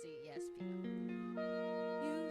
CSP. You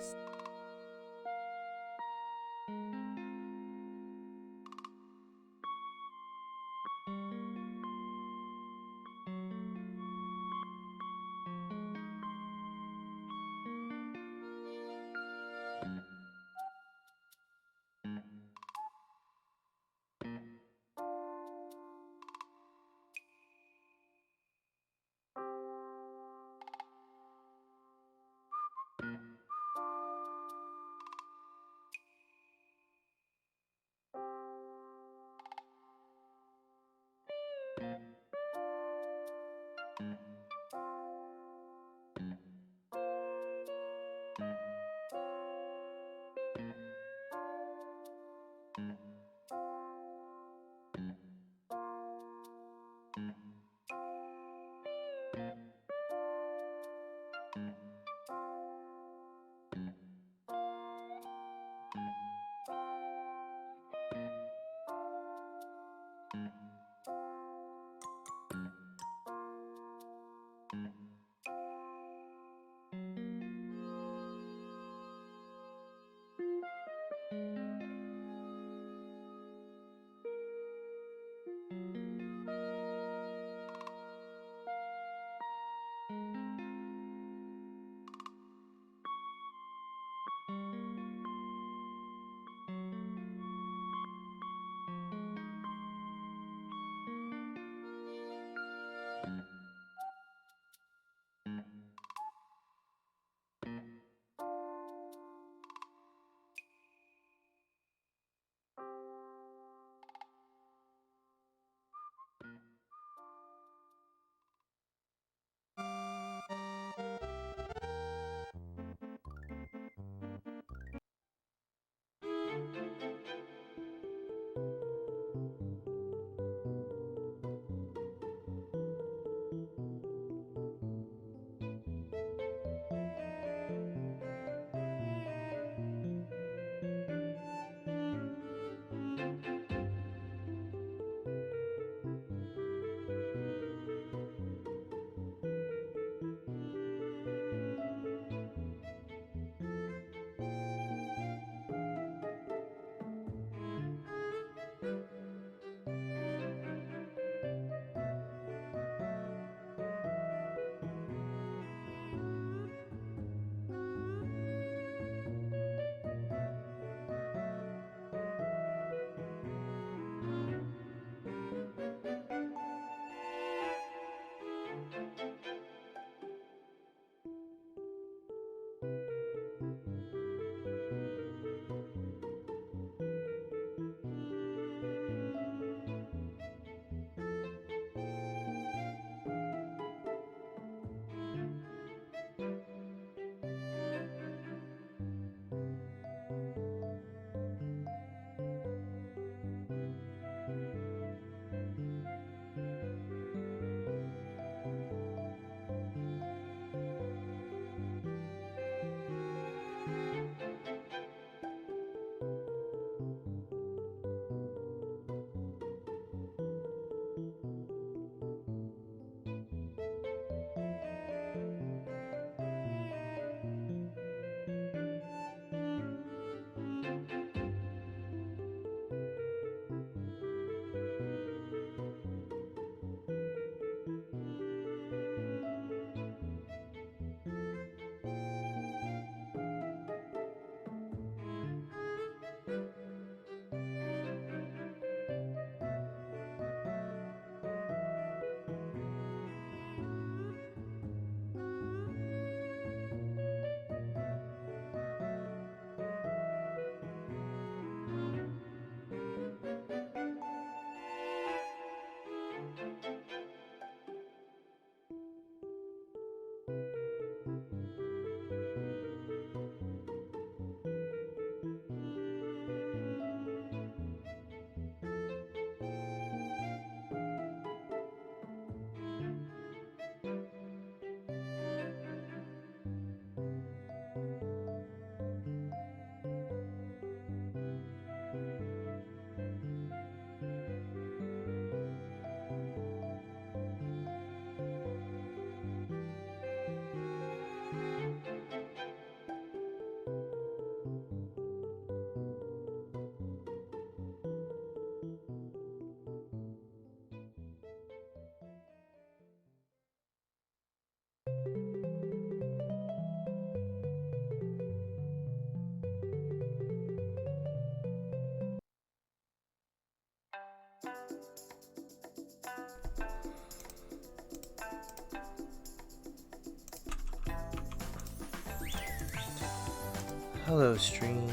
Hello, stream.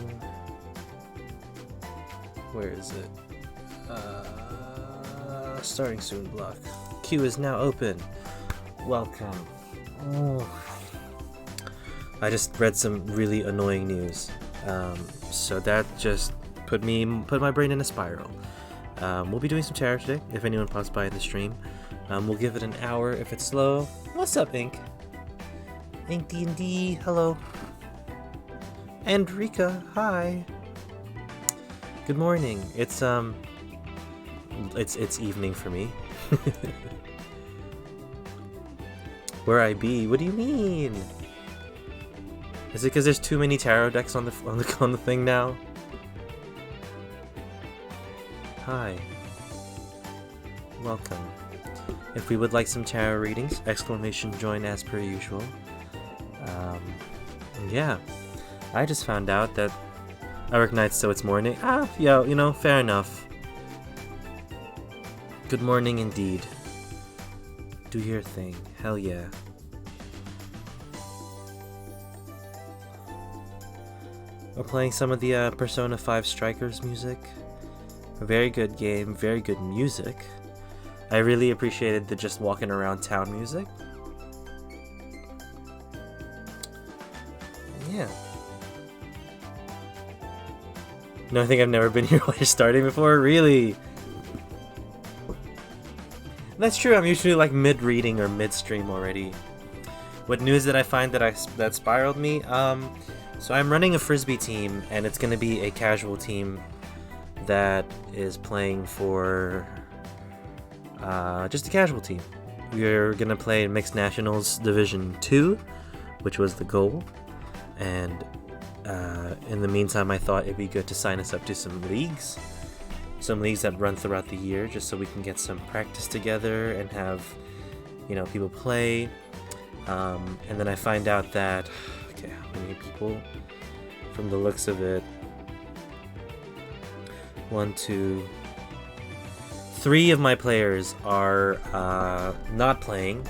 Where is it? Starting soon block. Queue is now open. Welcome. Oh. I just read some really annoying news. So that just put my brain in a spiral. We'll be doing some tarot today, if anyone pops by in the stream. We'll give it an hour if it's slow. What's up, Ink? Ink D&D, hello. And Rika, hi. Good morning. It's evening for me. Where I be? What do you mean? Is it because there's too many tarot decks on the thing now? Hi. Welcome. If we would like some tarot readings, exclamation join as per usual. Yeah. I just found out that I work nights, so it's morning. Yeah, you know, fair enough. Good morning indeed. Do your thing. Hell yeah. We're playing some of the Persona 5 Strikers music. A very good game, very good music. I really appreciated the just walking around town music. Yeah. No, I think I've never been here while you're starting before. Really? That's true. I'm usually like mid-reading or mid-stream already. What news did I find that spiraled me? So I'm running a frisbee team, and it's gonna be a casual team that is playing for just a casual team. We're gonna play Mixed Nationals Division 2, which was the goal, and in the meantime I thought it'd be good to sign us up to some leagues that run throughout the year, just so we can get some practice together and have, you know, people play. And then I find out that, okay, how many people? From the looks of it, 1, 2, 3 of my players are not playing,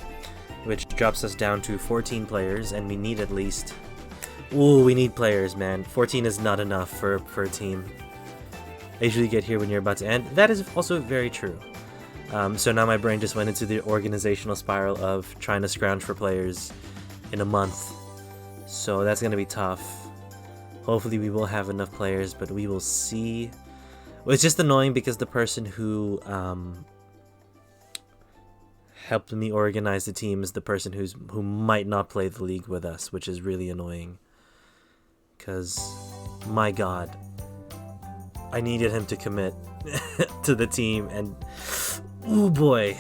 which drops us down to 14 players, and we need at least... Ooh, we need players, man. 14 is not enough for a team. I usually get here when you're about to end. That is also very true. So now my brain just went into the organizational spiral of trying to scrounge for players in a month. So that's going to be tough. Hopefully we will have enough players, but we will see. Well, it's just annoying because the person who helped me organize the team is the person who might not play the league with us, which is really annoying. Because, my god, I needed him to commit to the team, and ooh boy.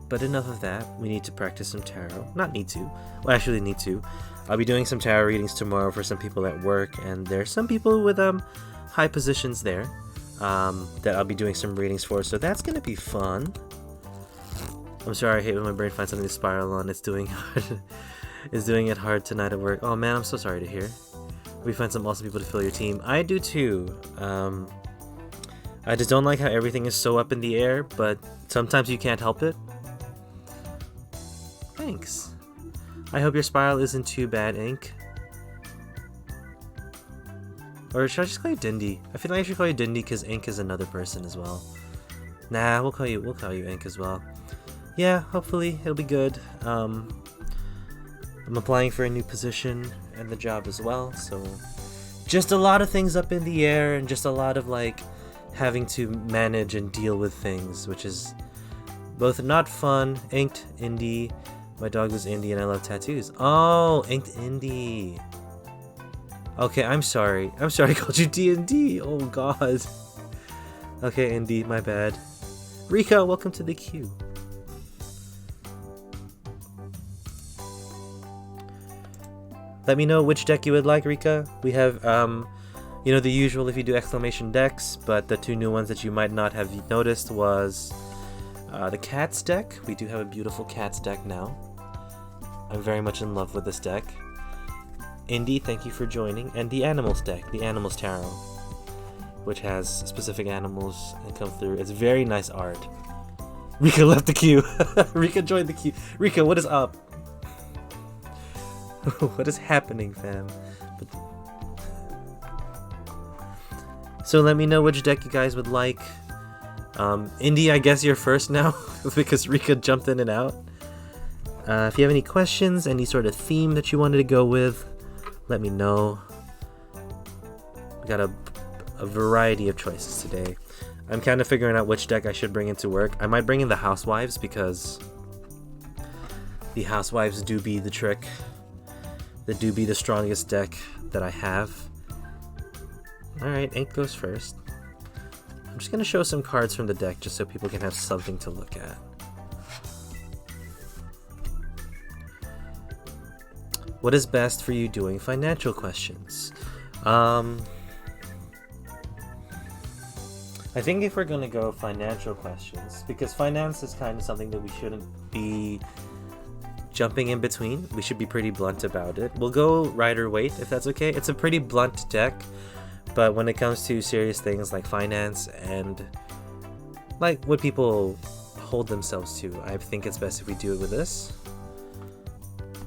But enough of that. We need to practice some tarot. Not need to. Well, actually need to. I'll be doing some tarot readings tomorrow for some people at work, and there's some people with high positions there that I'll be doing some readings for, so that's gonna be fun. I'm sorry, I hate when my brain finds something to spiral on. It's doing it hard tonight at work. Oh man, I'm so sorry to hear. We find some awesome people to fill your team. I do too. I just don't like how everything is so up in the air, but sometimes you can't help it. Thanks. I hope your spiral isn't too bad, Ink. Or should I just call you Dindy? I feel like I should call you Dindy because Ink is another person as well. Nah, we'll call you Ink as well. Yeah, hopefully it'll be good. I'm applying for a new position and the job as well, so just a lot of things up in the air and just a lot of like having to manage and deal with things, which is both not fun. Inked Indie. My dog was Indie and I love tattoos. Oh, Inked Indie. Okay, I'm sorry I called you D&D. Oh god. Okay, Indie, my bad. Rika, welcome to the queue. Let me know which deck you would like, Rika. We have, you know, the usual if you do exclamation decks, but the 2 new ones that you might not have noticed was the Cats deck. We do have a beautiful Cats deck now. I'm very much in love with this deck. Indy, thank you for joining. And the Animals deck, the Animals Tarot, which has specific animals and come through. It's very nice art. Rika left the queue. Rika joined the queue. Rika, what is up? What is happening, fam? So let me know which deck you guys would like. Indy, I guess you're first now because Rika jumped in and out. If you have any questions, any sort of theme that you wanted to go with, let me know. We got a variety of choices today. I'm kind of figuring out which deck I should bring into work. I might bring in the Housewives because the Housewives do be the trick. They do be the strongest deck that I have. Alright, Ink goes first. I'm just going to show some cards from the deck just so people can have something to look at. What is best for you doing financial questions? I think if we're going to go financial questions, because finance is kind of something that we shouldn't be jumping in between. We should be pretty blunt about it. We'll go Rider-Waite if that's okay. It's a pretty blunt deck, but when it comes to serious things like finance and like what people hold themselves to, I think it's best if we do it with this.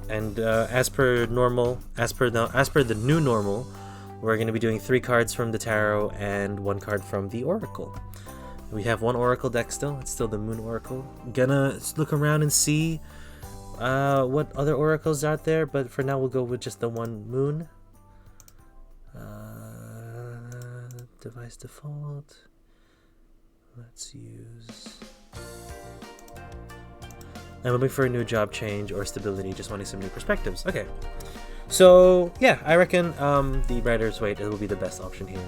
And as per the new normal, we're going to be doing 3 cards from the Tarot and 1 card from the Oracle. We have 1 Oracle deck still. It's still the Moon Oracle. Gonna look around and see what other Oracles out there, but for now we'll go with just the 1 Moon. Device default. Let's use... I'm looking for a new job change or stability, just wanting some new perspectives. Okay. So, yeah, I reckon the Rider-Waite will be the best option here.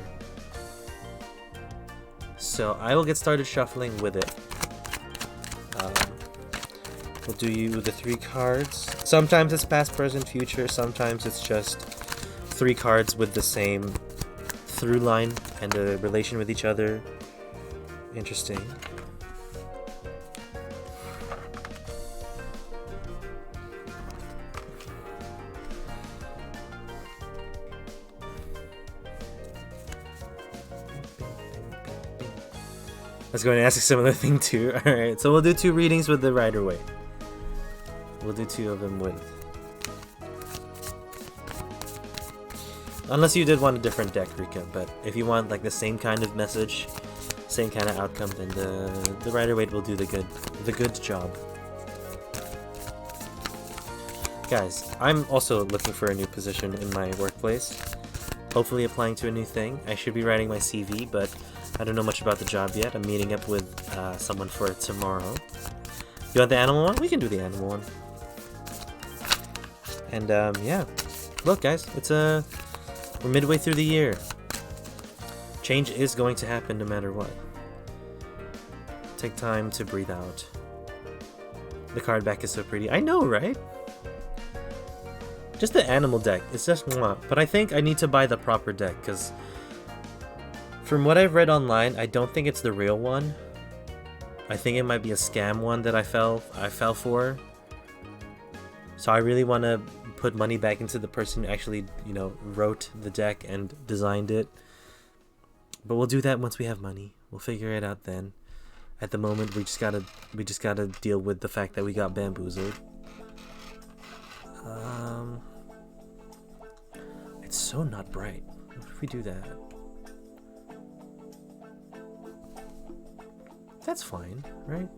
So, I will get started shuffling with it. We'll do you the 3 cards. Sometimes it's past, present, future. Sometimes it's just 3 cards with the same through line and a relation with each other. Interesting. I was going to ask a similar thing too. Alright, so we'll do 2 readings with the Rider-Waite. We'll do 2 of them with... Unless you did want a different deck, Rika, but if you want like the same kind of message, same kind of outcome, then the Rider-Waite will do the good job. Guys, I'm also looking for a new position in my workplace. Hopefully applying to a new thing. I should be writing my CV, but I don't know much about the job yet. I'm meeting up with someone for it tomorrow. You want the animal one? We can do the animal one. And yeah, look guys, we're midway through the year. Change is going to happen no matter what. Take time to breathe out. The card back is so pretty. I know, right? Just the animal deck. It's just mwah. But I think I need to buy the proper deck because from what I've read online, I don't think it's the real one. I think it might be a scam one that I fell for. So I really want to put money back into the person who actually, wrote the deck and designed it. But we'll do that once we have money. We'll figure it out then. At the moment, we just gotta deal with the fact that we got bamboozled. It's so not bright. What if we do that? That's fine, right?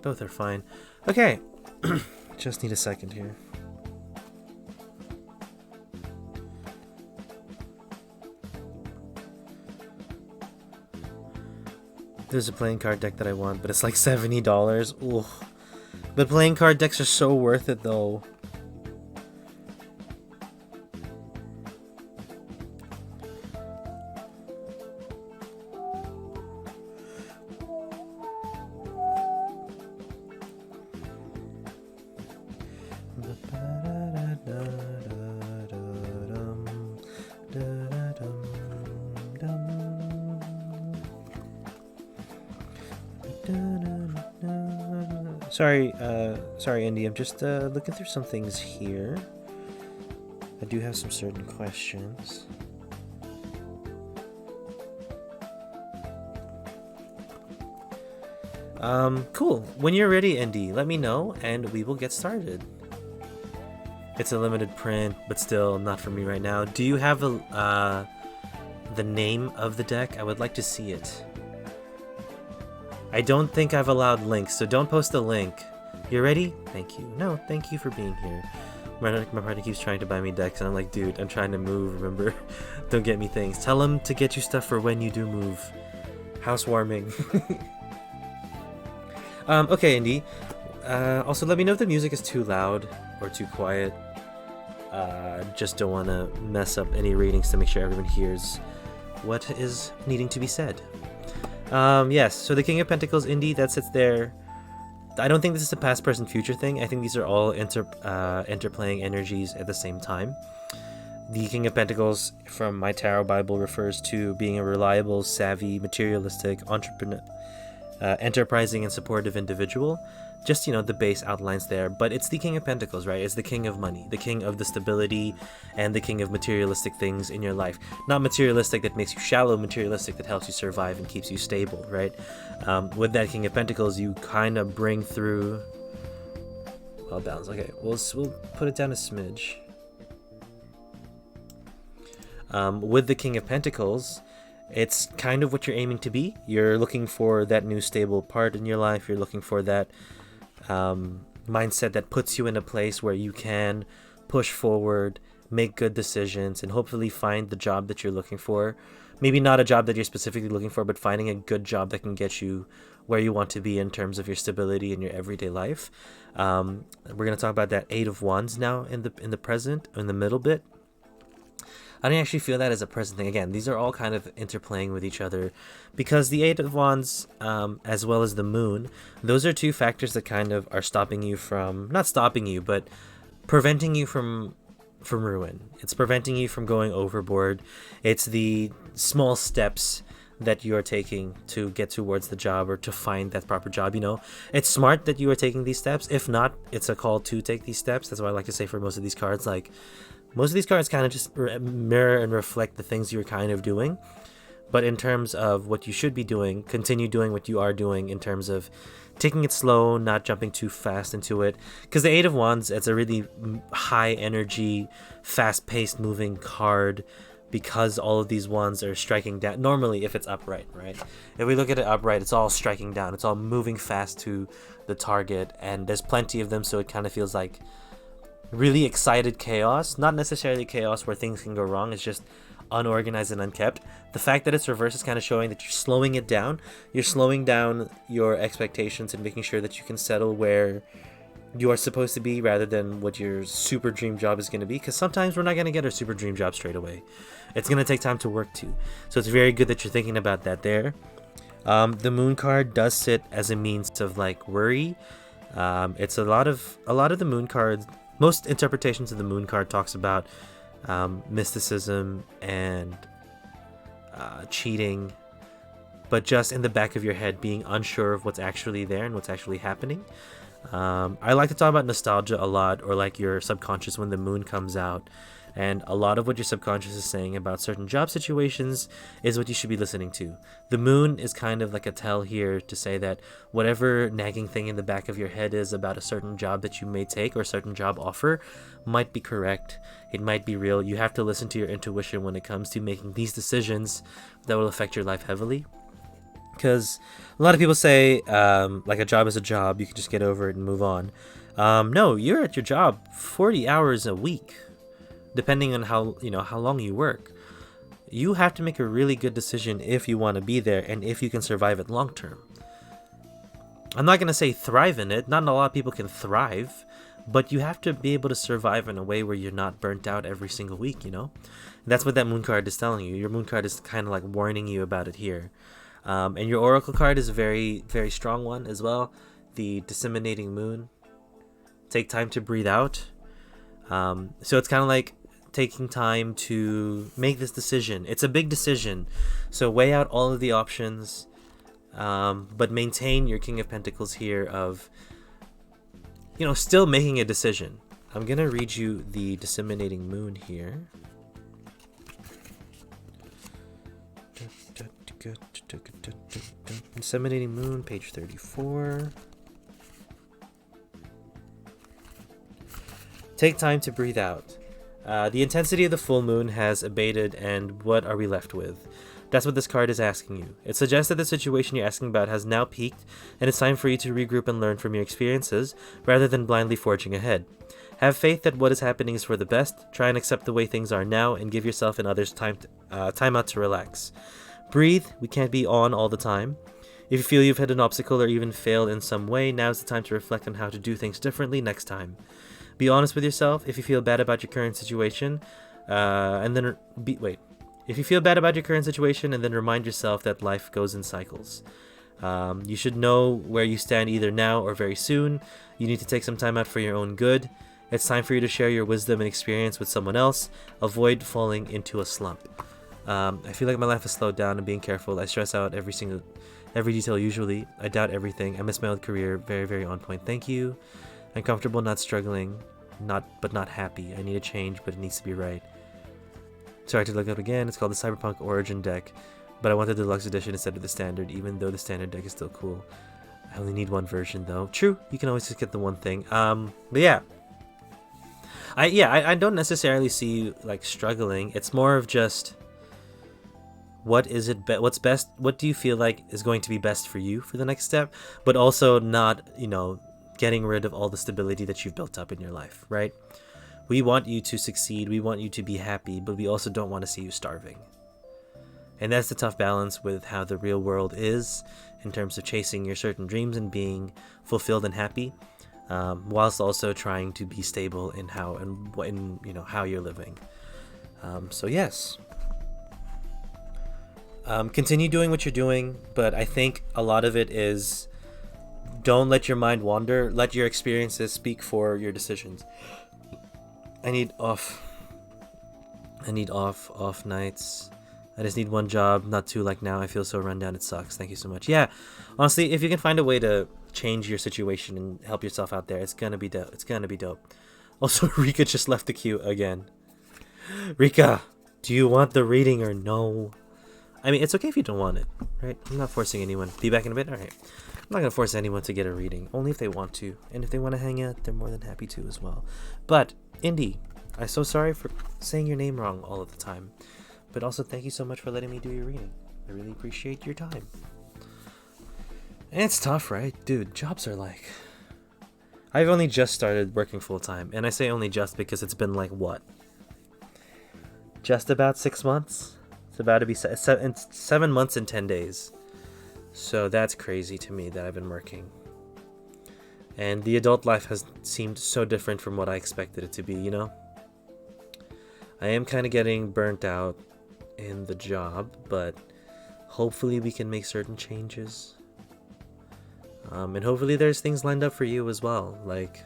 Both are fine. Okay. Just need a second here. There's a playing card deck that I want, but it's like $70. Ooh. But playing card decks are so worth it though. Sorry, Indy. I'm just looking through some things here. I do have some certain questions. Cool. When you're ready, Indy, let me know and we will get started. It's a limited print, but still not for me right now. Do you have the name of the deck? I would like to see it. I don't think I've allowed links, so don't post a link. You ready? Thank you. No, thank you for being here. My partner keeps trying to buy me decks, and I'm like, dude, I'm trying to move, remember? Don't get me things. Tell him to get you stuff for when you do move. Housewarming. Okay, Indy. Also, let me know if the music is too loud or too quiet. Just don't want to mess up any ratings to make sure everyone hears what is needing to be said. Yes, so the King of Pentacles, Indy, that sits there. I don't think this is a past, present, future thing. I think these are all interplaying energies at the same time. The King of Pentacles from my Tarot Bible refers to being a reliable, savvy, materialistic, entrepreneur, enterprising, and supportive individual. Just, the base outlines there. But it's the King of Pentacles, right? It's the king of money, the king of the stability, and the king of materialistic things in your life. Not materialistic that makes you shallow, materialistic that helps you survive and keeps you stable, right? With that King of Pentacles, you kind of bring through... Well balanced. Okay, we'll put it down a smidge. With the King of Pentacles, it's kind of what you're aiming to be. You're looking for that new stable part in your life. You're looking for that mindset that puts you in a place where you can push forward, make good decisions, and hopefully find the job that you're looking for. Maybe not a job that you're specifically looking for, but finding a good job that can get you where you want to be in terms of your stability in your everyday life. We're going to talk about that Eight of Wands now in the present, in the middle bit. I don't actually feel that as a present thing. Again, these are all kind of interplaying with each other because the Eight of Wands, as well as the Moon, those are two factors that kind of are stopping you from, not stopping you, but preventing you from ruin. It's preventing you from going overboard. It's the small steps that you're taking to get towards the job or to find that proper job. It's smart that you are taking these steps. If not, it's a call to take these steps. That's what I like to say for most of these cards. Like, most of these cards kind of just mirror and reflect the things you're kind of doing. But in terms of what you should be doing, continue doing what you are doing in terms of taking it slow, not jumping too fast into it. Because the Eight of Wands, it's a really high energy, fast-paced moving card because all of these wands are striking down. Normally, if it's upright, right? If we look at it upright, it's all striking down. It's all moving fast to the target. And there's plenty of them, so it kind of feels like really excited chaos. Not necessarily chaos where things can go wrong. It's just unorganized and unkept. The fact that it's reversed is kind of showing that you're slowing it down. You're slowing down your expectations and making sure that you can settle where you are supposed to be rather than what your super dream job is going to be, because sometimes we're not going to get our super dream job straight away. It's going to take time to work to. So it's very good that you're thinking about that there. The Moon card does sit as a means of like worry. It's a lot of the Moon cards. Most interpretations of the Moon card talks about mysticism and cheating, but just in the back of your head being unsure of what's actually there and what's actually happening. I like to talk about nostalgia a lot, or like your subconscious when the moon comes out, and a lot of what your subconscious is saying about certain job situations is what you should be listening to. The moon is kind of like a tell here to say that whatever nagging thing in the back of your head is about a certain job that you may take or a certain job offer might be correct. It might be real. You have to listen to your intuition when it comes to making these decisions that will affect your life heavily. Because a lot of people say, like, a job is a job, you can just get over it and move on. No, you're at your job 40 hours a week, depending on how long you work. You have to make a really good decision if you want to be there and if you can survive it long term. I'm not going to say thrive in it. Not a lot of people can thrive, but you have to be able to survive in a way where you're not burnt out every single week, And that's what that moon card is telling you. Your moon card is kind of like warning you about it here. And your oracle card is a very, very strong one as well. The disseminating moon. Take time to breathe out. So it's kind of like taking time to make this decision. It's a big decision. So weigh out all of the options, but maintain your King of Pentacles here of, still making a decision. I'm going to read you the disseminating moon here. Inseminating Moon, page 34. Take time to breathe out. The intensity of the full moon has abated, and what are we left with? That's what this card is asking you. It suggests that the situation you're asking about has now peaked, and it's time for you to regroup and learn from your experiences, rather than blindly forging ahead. Have faith that what is happening is for the best, try and accept the way things are now, and give yourself and others time out to relax. Breathe, we can't be on all the time. If you feel you've hit an obstacle or even failed in some way, now's the time to reflect on how to do things differently next time. Be honest with yourself. If you feel bad about your current situation, If you feel bad about your current situation, and then remind yourself that life goes in cycles. You should know where you stand either now or very soon. You need to take some time out for your own good. It's time for you to share your wisdom and experience with someone else. Avoid falling into a slump. I feel like my life has slowed down. I'm being careful. I stress out every detail usually. I doubt everything. I miss my old career. Very, very on point. Thank you. I'm comfortable not struggling, but not happy. I need a change, but it needs to be right. Sorry to look up again. It's called the Cyberpunk Origin deck, but I want the deluxe edition instead of the standard, even though the standard deck is still cool. I only need one version though. True, you can always just get the one thing. But yeah. I don't necessarily see you like struggling. It's more of just what's best, what do you feel like is going to be best for you for the next step, but also not, getting rid of all the stability that you've built up in your life, right? We want you to succeed, we want you to be happy, but we also don't want to see you starving. And that's the tough balance with how the real world is in terms of chasing your certain dreams and being fulfilled and happy, whilst also trying to be stable in how you're living. So yes. Continue doing what you're doing, but I think a lot of it is don't let your mind wander. Let your experiences speak for your decisions. I need off nights. I just need one job, not two like now. I feel so run down, it sucks. Thank you so much. Yeah, honestly, if you can find a way to change your situation and help yourself out there, it's gonna be dope. Also, Rika just left the queue again. Rika, do you want the reading or no? I mean, it's okay if you don't want it, right? I'm not forcing anyone. Be back in a bit? Alright. I'm not going to force anyone to get a reading, only if they want to. And if they want to hang out, they're more than happy to as well. But, Indy, I'm so sorry for saying your name wrong all of the time. But also, thank you so much for letting me do your reading. I really appreciate your time. And it's tough, right? Dude, jobs are like... I've only just started working full-time. And I say only just because it's been like, what? Just about 6 months? It's about to be 7 months and 10 days. So that's crazy to me that I've been working. And the adult life has seemed so different from what I expected it to be, I am kind of getting burnt out in the job, but hopefully we can make certain changes. And hopefully there's things lined up for you as well. Like,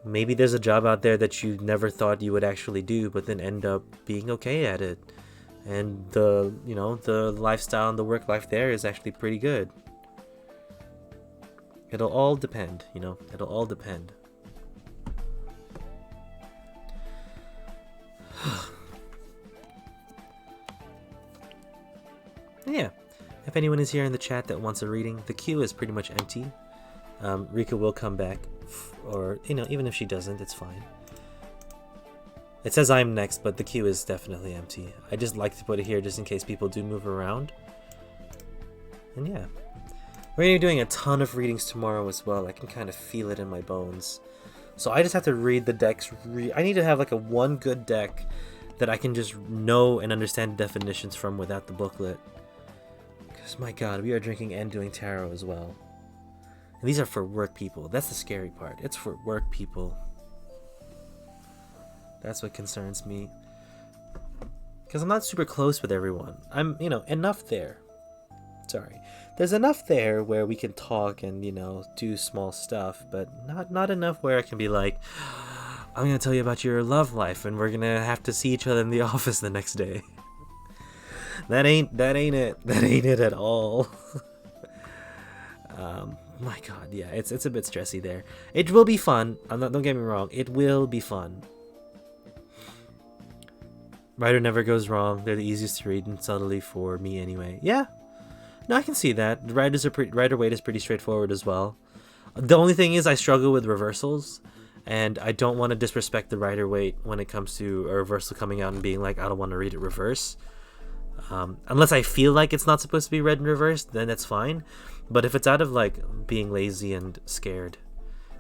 maybe there's a job out there that you never thought you would actually do, but then end up being okay at it. And the lifestyle and the work life there is actually pretty good. It'll all depend, it'll all depend. Yeah, if anyone is here in the chat that wants a reading, the queue is pretty much empty. Rika will come back, or, even if she doesn't, it's fine. It says I'm next, but the queue is definitely empty. I just like to put it here just in case people do move around. And yeah. We're going to be doing a ton of readings tomorrow as well. I can kind of feel it in my bones. So I just have to read the decks. I need to have like one good deck that I can just know and understand definitions from without the booklet. Because my god, we are drinking and doing tarot as well. And these are for work people. That's the scary part. It's for work people. That's what concerns me. Because I'm not super close with everyone. I'm, enough there. Sorry. There's enough there where we can talk and, do small stuff, but not enough where I can be like, I'm going to tell you about your love life and we're going to have to see each other in the office the next day. That ain't it. That ain't it at all. My god, yeah, it's a bit stressy there. It will be fun. Don't get me wrong. It will be fun. Rider never goes wrong. They're the easiest to read and subtly for me anyway. Yeah. No, I can see that. The Rider Waite is pretty straightforward as well. The only thing is I struggle with reversals, and I don't want to disrespect the Rider Waite when it comes to a reversal coming out and being like, I don't want to read it reverse. Unless I feel like it's not supposed to be read in reverse, then that's fine. But if it's out of like being lazy and scared,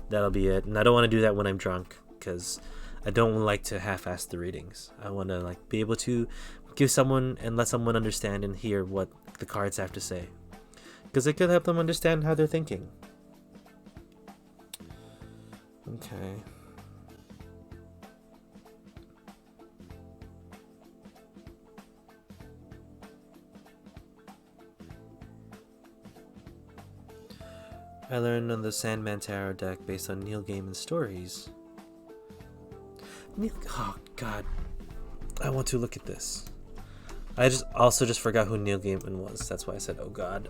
that'll be it. And I don't want to do that when I'm drunk, because I don't like to half-ass the readings. I want to like be able to give someone and let someone understand and hear what the cards have to say, because it could help them understand how they're thinking. Okay. I learned on the Sandman Tarot deck based on Neil Gaiman's stories. Oh god, I want to look at this. I just forgot who Neil Gaiman was. That's why I said, oh god.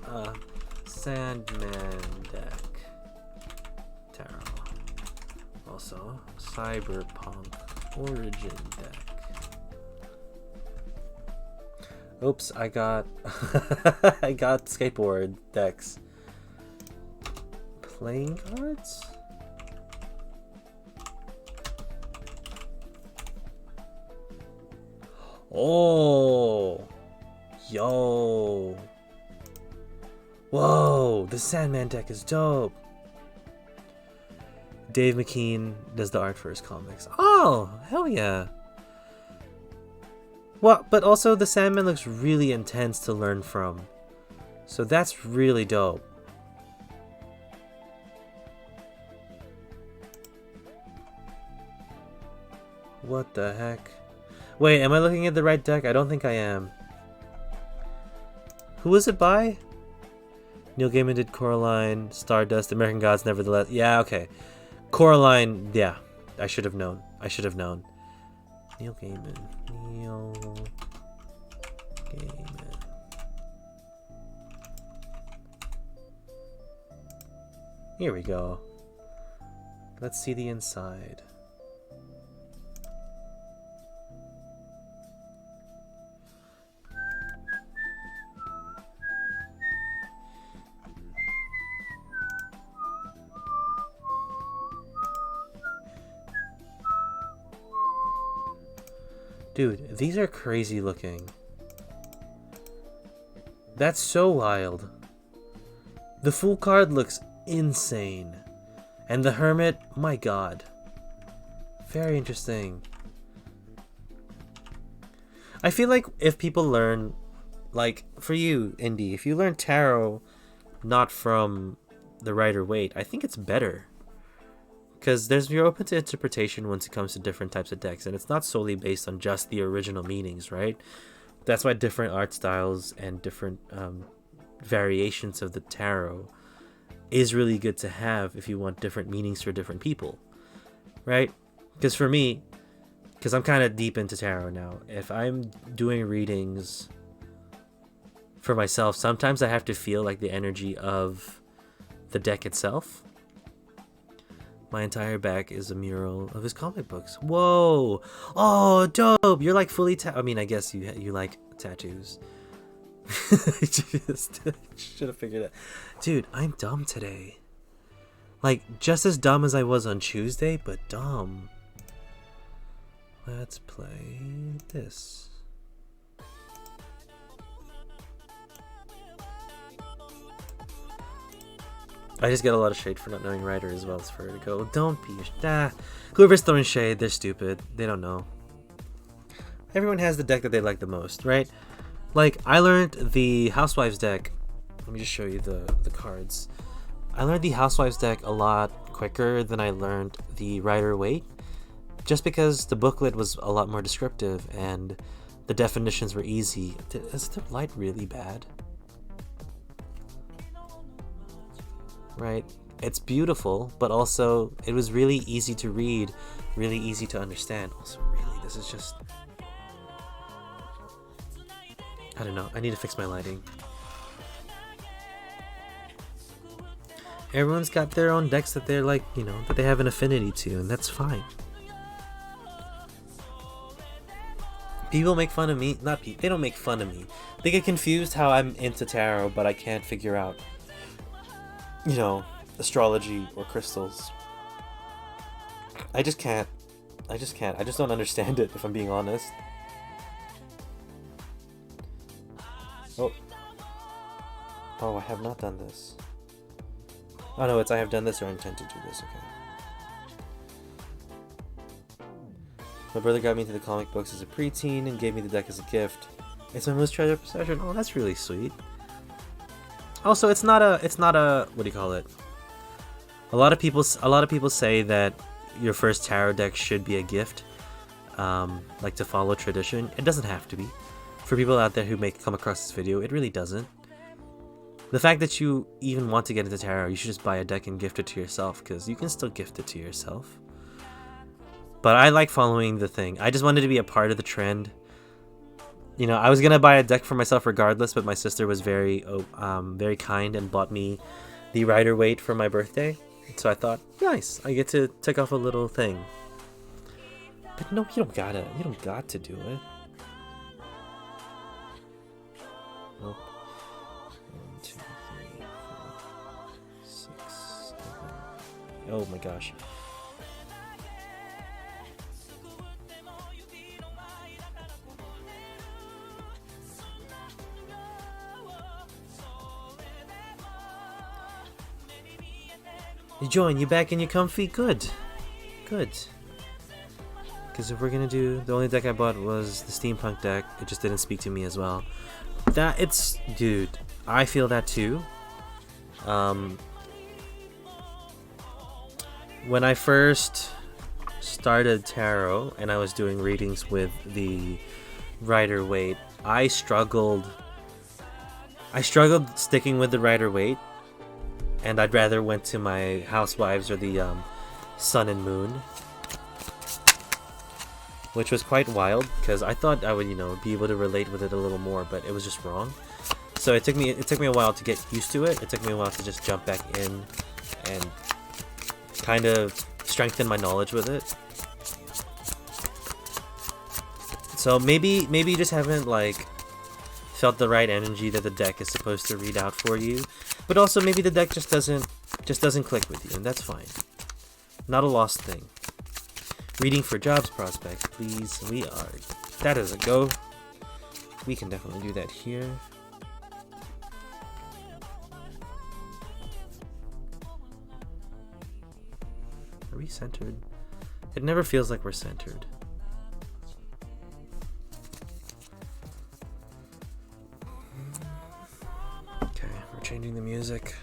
Sandman deck tarot. Also, Cyberpunk origin deck. Oops, I got I got skateboard decks. Playing cards? Oh, yo, whoa, the Sandman deck is dope. Dave McKean does the art for his comics. Oh, hell yeah. Well, but also the Sandman looks really intense to learn from, so that's really dope. What the heck? Wait, am I looking at the right deck? I don't think I am. Who was it by? Neil Gaiman did Coraline, Stardust, American Gods, Nevertheless. Yeah, okay. Coraline, yeah. I should have known. Neil Gaiman. Here we go. Let's see the inside. Dude, these are crazy looking. That's so wild. The Fool card looks insane. And the Hermit, my god. Very interesting. I feel like if people learn, like, for you, Indy, if you learn tarot not from the Rider Waite, I think it's better. Because you're open to interpretation once it comes to different types of decks, and it's not solely based on just the original meanings, right? That's why different art styles and different variations of the tarot is really good to have if you want different meanings for different people, right? Because for me, because I'm kind of deep into tarot now, if I'm doing readings for myself, sometimes I have to feel like the energy of the deck itself. My entire back is a mural of his comic books. Whoa! Oh, dope! You're like fully I mean, I guess you like tattoos. Should have figured it. Dude, I'm dumb today. Like, just as dumb as I was on Tuesday, but dumb. Let's play this. I just get a lot of shade for not knowing Rider as well as Vertigo. Don't be whoever's throwing shade, they're stupid. They don't know. Everyone has the deck that they like the most, right? Like, I learned the Housewives deck. Let me just show you the cards. I learned the Housewives deck a lot quicker than I learned the Rider Waite, just because the booklet was a lot more descriptive and the definitions were easy. Is the light really bad? Right? It's beautiful, but also it was really easy to read, really easy to understand. Also, really, this is just... I don't know. I need to fix my lighting. Everyone's got their own decks that they're like, you know, that they have an affinity to, and that's fine. People make fun of me. Not people. They don't make fun of me. They get confused how I'm into tarot, but I can't figure out, you know, astrology or crystals. I just can't. I just don't understand it, if I'm being honest. Oh. Oh, I have not done this. Oh no, it's I have done this or intend to do this, okay. My brother got me into the comic books as a preteen and gave me the deck as a gift. It's my most treasured possession. Oh, that's really sweet. Also, it's not a, what do you call it? A lot of people say that your first tarot deck should be a gift, like to follow tradition. It doesn't have to be. For people out there who may come across this video, it really doesn't. The fact that you even want to get into tarot, you should just buy a deck and gift it to yourself, because you can still gift it to yourself. But I like following the thing. I just wanted to be a part of the trend. You know, I was gonna buy a deck for myself regardless, but my sister was very kind and bought me the Rider-Waite for my birthday. So I thought, nice, I get to tick off a little thing. But no, you don't got to do it. Nope. 1, 2, 3, 4, 6, 7. Oh my gosh. You join, you back in your comfy? Good. Good. Because if we're gonna do, the only deck I bought was the steampunk deck. It just didn't speak to me as well. Dude, I feel that too. When I first started tarot and I was doing readings with the Rider-Waite, I struggled sticking with the Rider-Waite, and I'd rather went to my Housewives or the Sun and Moon, which was quite wild because I thought I would, be able to relate with it a little more, but it was just wrong. So it took me a while to get used to it. It took me a while to just jump back in and kind of strengthen my knowledge with it. So maybe you just haven't felt the right energy that the deck is supposed to read out for you, but also maybe the deck just doesn't click with you, and that's fine. Not a lost thing. Reading for jobs prospects, please. That is a go. We can definitely do that here. Are we centered? It never feels like we're centered. Okay, we're changing the music.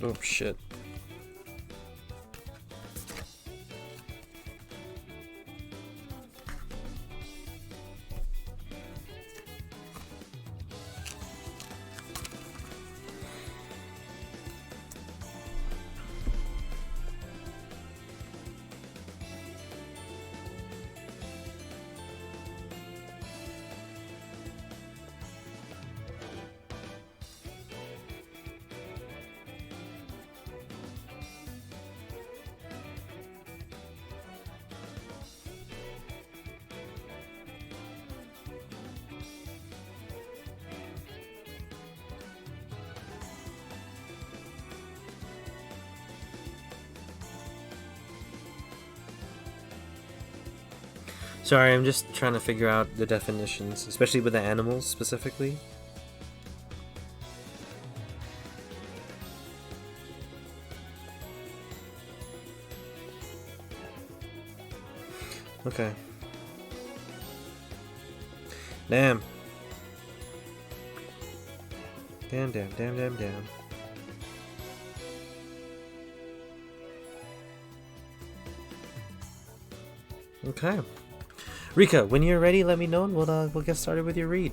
Oh shit. Sorry, I'm just trying to figure out the definitions, especially with the animals specifically. Okay. Damn. Damn. Okay. Rika, when you're ready, let me know and we'll get started with your read.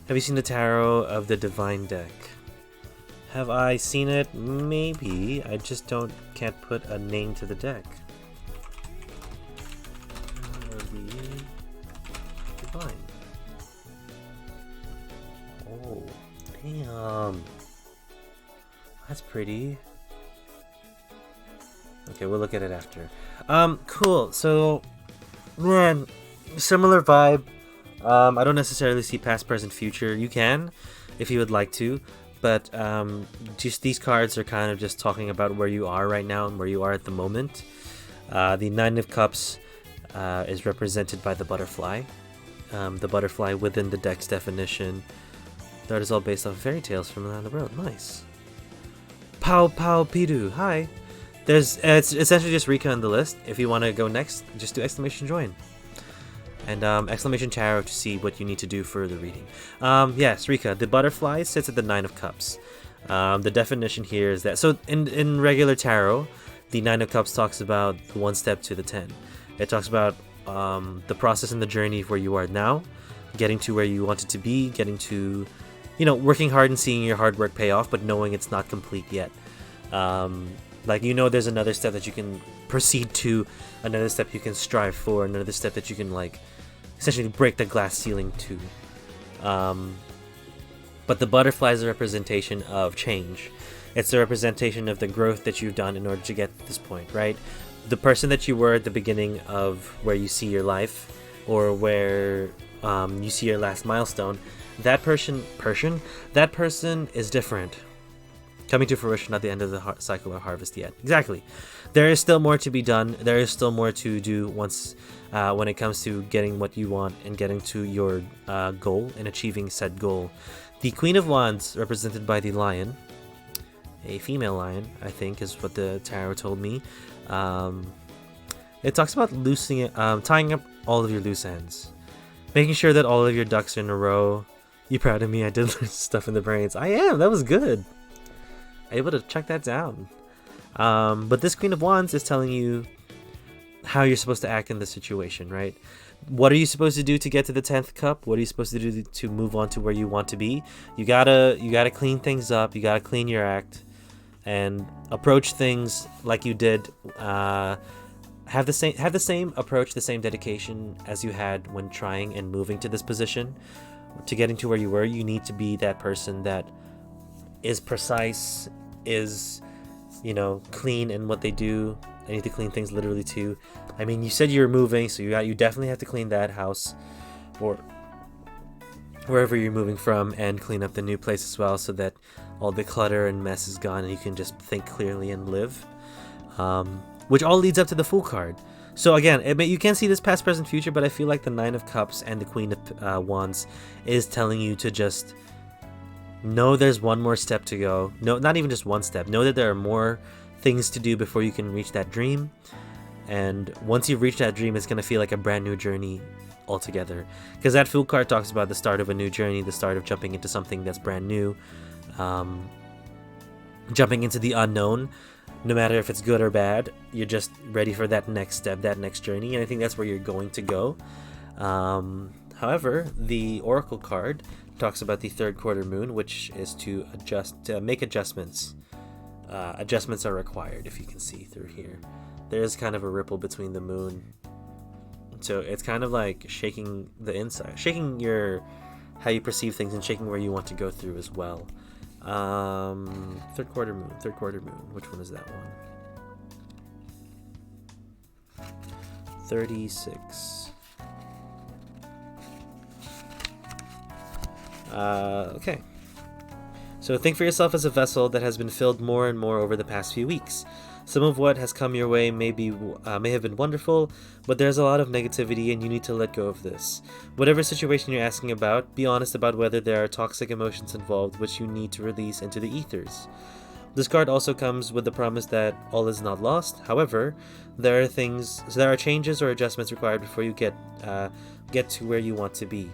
Have you seen the Tarot of the Divine deck? Have I seen it? Maybe. I just can't put a name to the deck. Tarot of the Divine. Oh, damn. That's pretty. Okay, we'll look at it after. Cool. So, man, similar vibe. I don't necessarily see past, present, future. You can, if you would like to, but just these cards are kind of just talking about where you are right now and where you are at the moment. The Nine of Cups is represented by the butterfly. The butterfly within the deck's definition. That is all based off fairy tales from around the world. Nice. Pow Pow Pidu. Hi. It's essentially just Rika on the list. If you want to go next, just do exclamation join. And exclamation tarot to see what you need to do for the reading. Yes, Rika, the butterfly sits at the Nine of Cups. The definition here is that, so in regular tarot, the Nine of Cups talks about the 1 step to the 10. It talks about the process and the journey of where you are now, getting to where you wanted to be, getting to, working hard and seeing your hard work pay off, but knowing it's not complete yet. There's another step that you can proceed to, another step you can strive for, another step that you can, essentially break the glass ceiling to. But the butterfly is a representation of change. It's a representation of the growth that you've done in order to get to this point, right? The person that you were at the beginning of where you see your life, or where you see your last milestone, that person is different. Coming to fruition at the end of the cycle or harvest yet. Exactly. There is still more to be done. There is still more to do once when it comes to getting what you want and getting to your goal and achieving said goal. The Queen of Wands, represented by the lion, a female lion, I think, is what the tarot told me. It talks about tying up all of your loose ends. Making sure that all of your ducks are in a row. You proud of me? I did stuff in the brains. I am. That was good. Able to check that down. But this Queen of Wands is telling you how you're supposed to act in the situation, right? What are you supposed to do to get to the 10th cup? What are you supposed to do to move on to where you want to be? You gotta clean things up. You gotta clean your act and approach things like you did. Have the same approach, the same dedication as you had when trying and moving to this position. To getting to where you were, you need to be that person that is precise, is clean in what they do. I need to clean things literally too. I mean, you said you were moving, so you definitely have to clean that house or wherever you're moving from, and clean up the new place as well, so that all the clutter and mess is gone and you can just think clearly and live. Which all leads up to the Fool card. So again, you can see this past, present, future, but I feel like the Nine of Cups and the Queen of Wands is telling you to just know there's one more step to go. No, not even just one step. Know that there are more things to do before you can reach that dream. And once you've reached that dream, it's going to feel like a brand new journey altogether. Because that Fool card talks about the start of a new journey, the start of jumping into something that's brand new. Jumping into the unknown. No matter if it's good or bad, you're just ready for that next step, that next journey. And I think that's where you're going to go. However, the Oracle card talks about the 3rd quarter moon, which is to make adjustments. Adjustments are required, if you can see through here. There's kind of a ripple between the moon. So it's kind of like shaking the inside, shaking how you perceive things, and shaking where you want to go through as well. 3rd quarter moon. Which one is that one? 36. Okay. So think for yourself as a vessel that has been filled more and more over the past few weeks. Some of what has come your way may have been wonderful, but there's a lot of negativity and you need to let go of this. Whatever situation you're asking about, be honest about whether there are toxic emotions involved which you need to release into the ethers. This card also comes with the promise that all is not lost. However, there are changes or adjustments required before you get to where you want to be.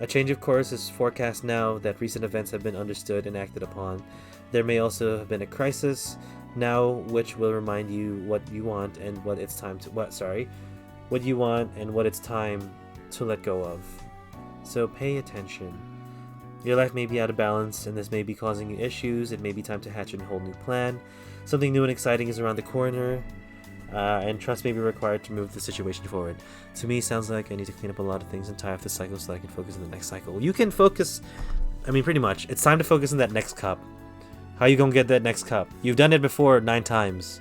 A change of course is forecast now that recent events have been understood and acted upon. There may also have been a crisis now which will remind you what you want and what it's time to what you want and what it's time to let go of. So pay attention. Your life may be out of balance, and this may be causing you issues. It may be time to hatch a whole new plan. Something new and exciting is around the corner, and trust may be required to move the situation forward. To me, sounds like I need to clean up a lot of things and tie off the cycle so that I can focus on the next cycle. You can focus, pretty much. It's time to focus on that next cup. How you gonna get that next cup? You've done it before 9 times.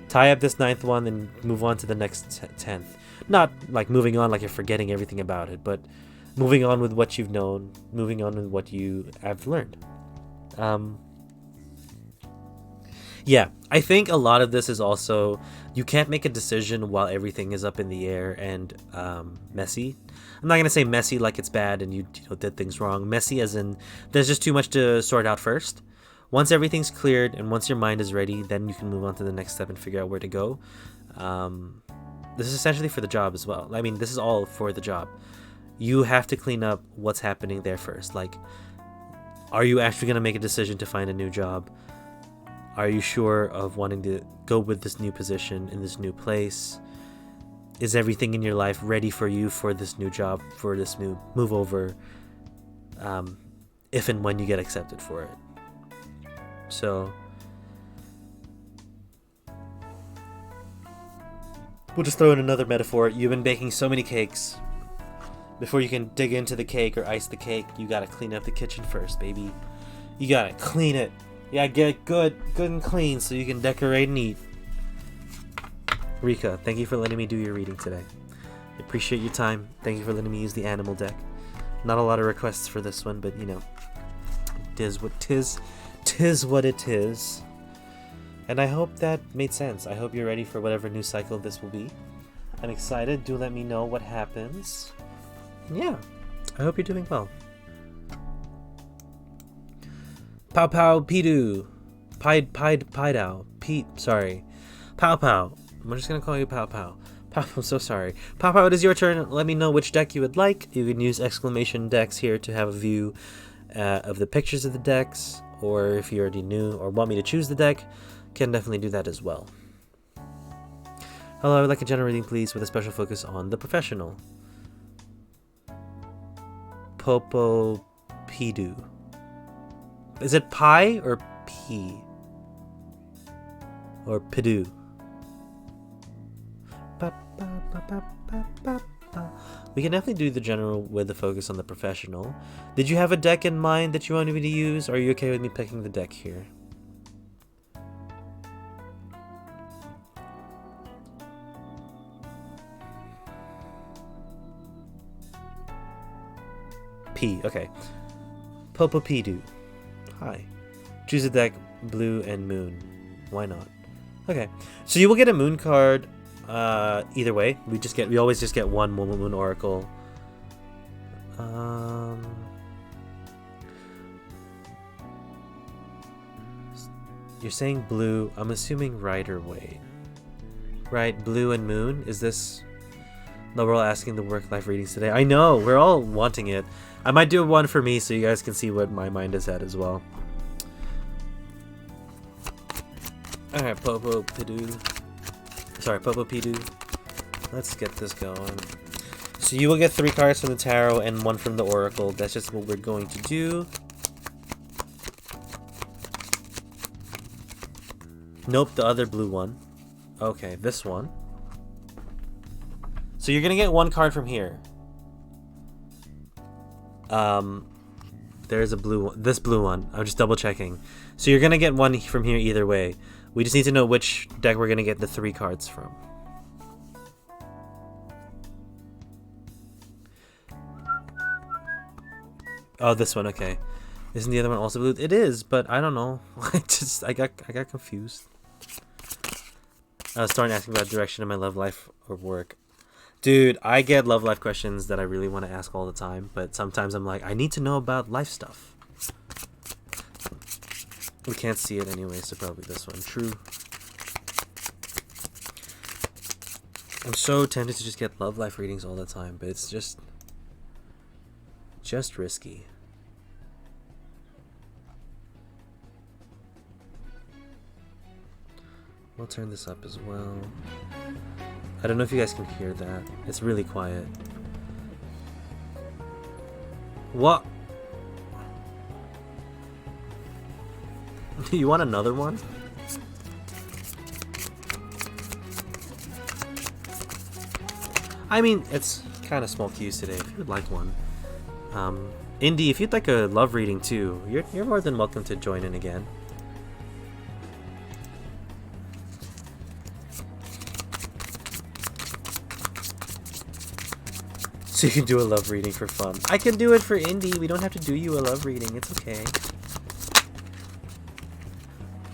Tie up this 9th one and move on to the next 10th. Not like moving on like you're forgetting everything about it, but moving on with what you've known, moving on with what you have learned. Yeah, I think a lot of this is also, you can't make a decision while everything is up in the air and messy. I'm not going to say messy like it's bad and you did things wrong. Messy as in there's just too much to sort out first. Once everything's cleared and once your mind is ready, then you can move on to the next step and figure out where to go. This is essentially for the job as well. This is all for the job. You have to clean up what's happening there first. Like, are you actually going to make a decision to find a new job? Are you sure of wanting to go with this new position in this new place? Is everything in your life ready for you for this new job, for this new move over, if and when you get accepted for it? So we'll just throw in another metaphor. You've been baking so many cakes. Before you can dig into the cake or ice the cake, you gotta clean up the kitchen first, baby. You gotta clean it. You gotta get it good and clean so you can decorate and eat. Rika, thank you for letting me do your reading today. I appreciate your time. Thank you for letting me use the animal deck. Not a lot of requests for this one, but tis what it is. And I hope that made sense. I hope you're ready for whatever new cycle this will be. I'm excited. Do let me know what happens. Yeah, I hope you're doing well. Pow Pow Pidu. Pidow. Pete, sorry. Pow Pow. I'm just gonna call you Pow Pow. Pow, I'm so sorry. Pow Pow, it is your turn. Let me know which deck you would like. You can use exclamation decks here to have a view of the pictures of the decks, or if you already knew or want me to choose the deck, can definitely do that as well. Hello, I would like a general reading, please, with a special focus on the professional. Popo Pidu. Is it Pi or P? Or Pidu? We can definitely do the general with the focus on the professional. Did you have a deck in mind that you wanted me to use, or are you okay with me picking the deck here? P, okay. Popopidu. Hi. Choose a deck, blue and moon. Why not? Okay. So you will get a moon card either way. We always just get one moon oracle. You're saying blue. I'm assuming Rider-Waite. Right, blue and moon. Is this... No, we're all asking the work-life readings today. I know, we're all wanting it. I might do one for me so you guys can see what my mind is at as well. Alright, Popo Pidu. Let's get this going. So you will get 3 cards from the tarot and 1 from the oracle. That's just what we're going to do. Nope, the other blue one. Okay, this one. So you're gonna get 1 card from here. There's a blue one. This blue one. I'm just double checking. So you're gonna get 1 from here either way. We just need to know which deck we're gonna get the 3 cards from. Oh, this one. Okay. Isn't the other one also blue? It is, but I don't know. I got confused. I was starting asking about direction in my love life or work. Dude, I get love life questions that I really want to ask all the time, but sometimes I'm like, I need to know about life stuff. We can't see it anyway, so probably this one. True. I'm so tempted to just get love life readings all the time, but it's just risky. We'll turn this up as well. I don't know if you guys can hear that. It's really quiet. What? You want another one? I mean, it's kind of small queues today. If you would like one, Indy, if you'd like a love reading too, you're more than welcome to join in again. So you can do a love reading for fun. I can do it for Indy. We don't have to do you a love reading. It's okay.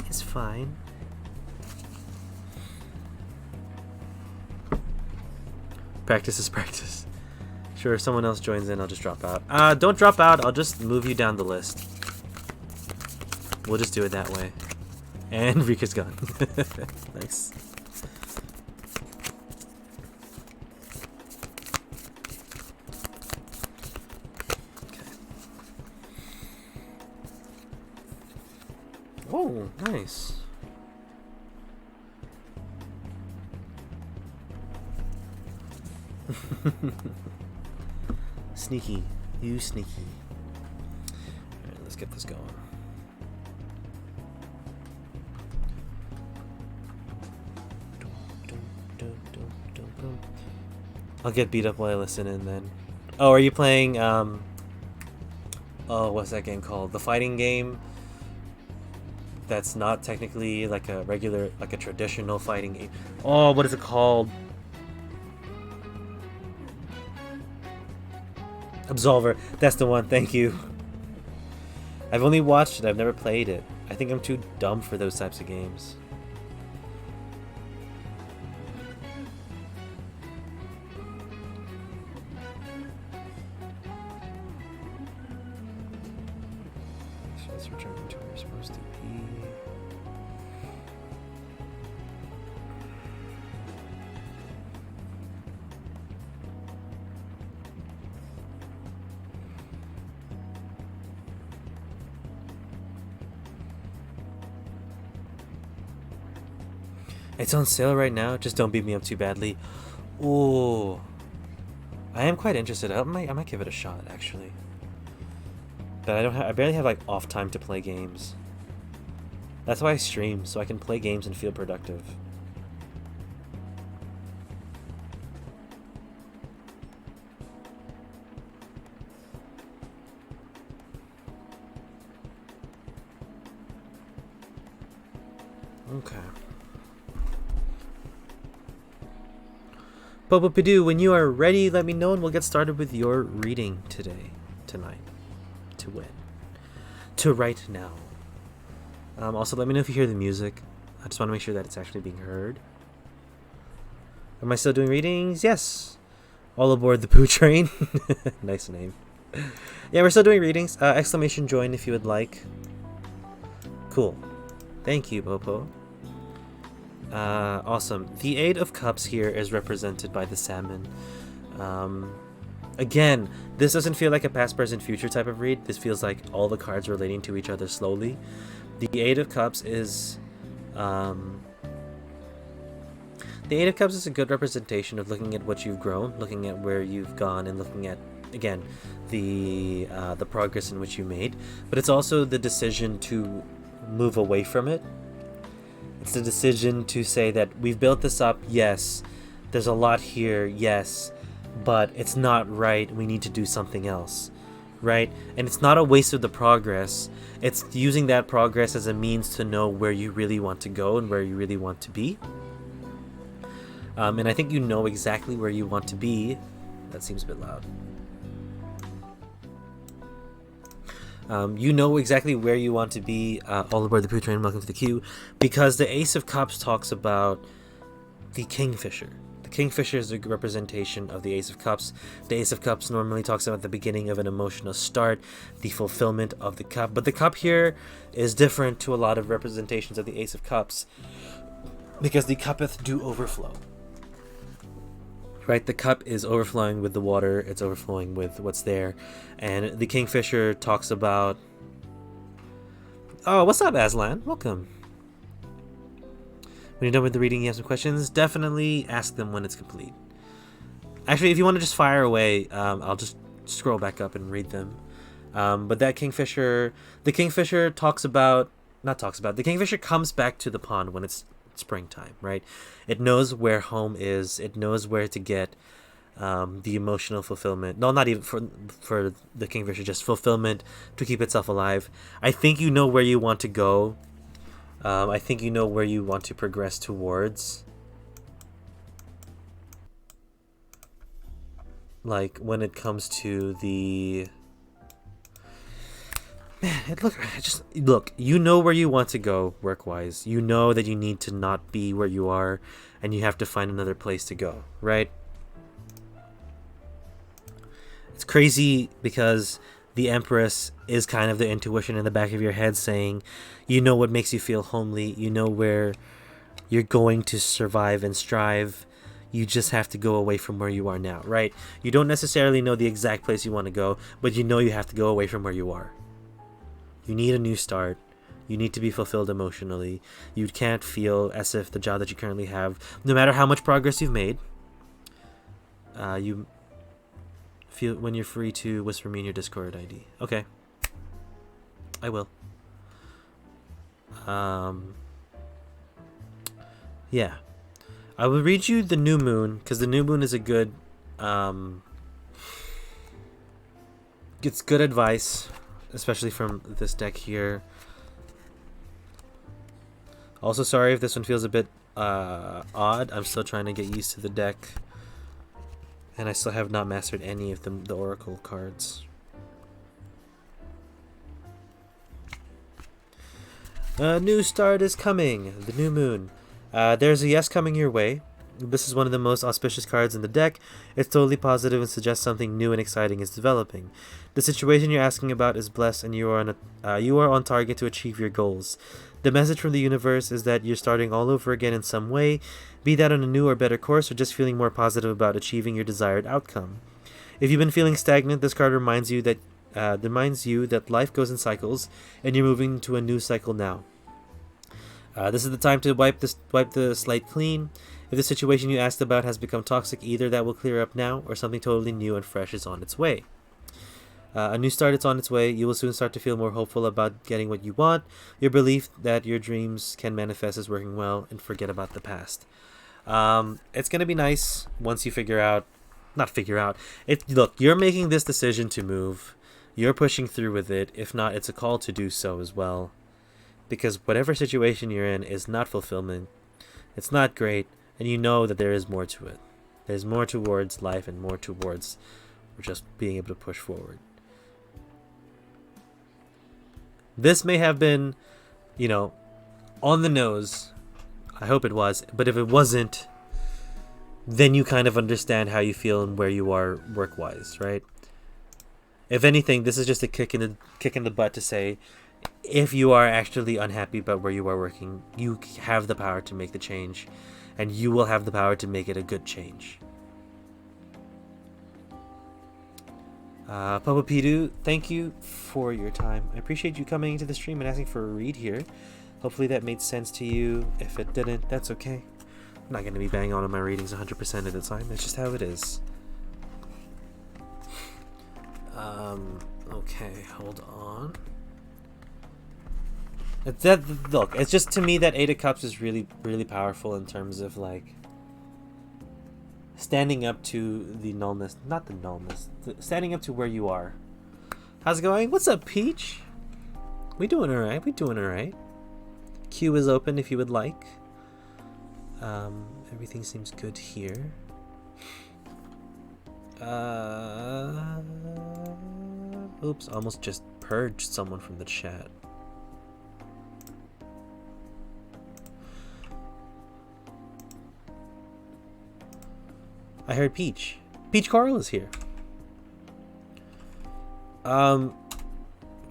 It's fine. Practice is practice. Sure, if someone else joins in, I'll just drop out. Don't drop out. I'll just move you down the list. We'll just do it that way. And Rika's gone. Nice. Oh, nice. Sneaky. You sneaky. Alright, let's get this going. I'll get beat up while I listen in then. Oh, are you playing, oh, what's that game called? The fighting game that's not technically like a regular, like a traditional fighting game. Oh, what is it called? Absolver. That's the one. Thank you. I've only watched it. I've never played it. I think I'm too dumb for those types of games. So let's return to where we're supposed to be. It's on sale right now. Just don't beat me up too badly. Ooh, I am quite interested. I might give it a shot actually. But I barely have like off time to play games. That's why I stream, so I can play games and feel productive. Okay. Bobopidoo, when you are ready, let me know and we'll get started with your reading tonight. To win. To right now. Also, let me know if you hear the music. I just want to make sure that it's actually being heard. Am I still doing readings? Yes. All aboard the poo train. Nice name. Yeah, we're still doing readings. Exclamation join if you would like. Cool. Thank you, Popo. Awesome. The Eight of Cups here is represented by the salmon. Again, this doesn't feel like a past, present, future type of read. This feels like all the cards relating to each other slowly. The Eight of Cups is the Eight of Cups is a good representation of looking at what you've grown, looking at where you've gone, and looking at, again, the progress in which you made. But it's also the decision to move away from it. It's the decision to say that we've built this up, yes, there's a lot here, yes, but it's not right, we need to do something else, right? And it's not a waste of the progress, it's using that progress as a means to know where you really want to go and where you really want to be. And I think you know exactly where you want to be. That seems a bit loud. You know exactly where you want to be. All aboard the poo train, welcome to the queue. Because the Ace of Cups talks about the Kingfisher. The Kingfisher is a representation of the Ace of Cups. The Ace of Cups normally talks about the beginning of an emotional start, the fulfillment of the cup. But the cup here is different to a lot of representations of the Ace of Cups, because the cuppeth do overflow. Right, the cup is overflowing with the water, it's overflowing with what's there. And the Kingfisher talks about... Oh, what's up, Aslan? Welcome. When you're done with the reading, you have some questions, definitely ask them when it's complete. Actually, if you want to just fire away, I'll just scroll back up and read them. But that Kingfisher, the Kingfisher the Kingfisher comes back to the pond when it's springtime, right? It knows where home is. It knows where to get the emotional fulfillment. No, not even for the Kingfisher, just fulfillment to keep itself alive. I think you know where you want to go. I think you know where you want to progress towards. Like when it comes to the man, look. You know where you want to go work-wise. You know that you need to not be where you are, and you have to find another place to go. Right? It's crazy because the Empress is kind of the intuition in the back of your head saying, you know what makes you feel homely. You know where you're going to survive and strive. You just have to go away from where you are now, right? You don't necessarily know the exact place you want to go, but you know you have to go away from where you are. You need a new start. You need to be fulfilled emotionally. You can't feel as if the job that you currently have, no matter how much progress you've made, you feel when you're free to whisper me in your Discord ID. Okay. I will. Yeah. I will read you the new moon, because the new moon is a good, it's good advice, especially from this deck here. Also, sorry if this one feels a bit odd. I'm still trying to get used to the deck, and I still have not mastered any of the Oracle cards. A new start is coming. The new moon. There's a yes coming your way. This is one of the most auspicious cards in the deck. It's totally positive and suggests something new and exciting is developing. The situation you're asking about is blessed, and you are on target to achieve your goals. The message from the universe is that you're starting all over again in some way, be that on a new or better course, or just feeling more positive about achieving your desired outcome. If you've been feeling stagnant, this card reminds you that life goes in cycles, and you're moving to a new cycle now. This is the time to wipe the slate clean. If the situation you asked about has become toxic, either that will clear up now, or something totally new and fresh is on its way. A new start is on its way. You will soon start to feel more hopeful about getting what you want. Your belief that your dreams can manifest is working well, and forget about the past. It's going to be nice once you look, you're making this decision to move. You're pushing through with it. If not, it's a call to do so as well. Because whatever situation you're in is not fulfillment. It's not great, and you know that there is more to it. There's more towards life and more towards just being able to push forward. This may have been, on the nose. I hope it was. But if it wasn't, then you kind of understand how you feel and where you are work-wise, right? If anything, this is just a kick in the butt to say, if you are actually unhappy about where you are working, you have the power to make the change, and you will have the power to make it a good change. Papa Pidu, thank you for your time. I appreciate you coming into the stream and asking for a read here. Hopefully that made sense to you. If it didn't, that's okay. I'm not going to be banging on my readings 100% of the time. That's just how it is. Okay, hold on. It's just to me that Eight of Cups is really, really powerful in terms of standing up to the nullness, not the nullness, standing up to where you are. How's it going? What's up, Peach? We doing alright. Queue is open if you would like. Everything seems good here. Oops, almost just purged someone from the chat. I heard Peach. Peach Coral is here.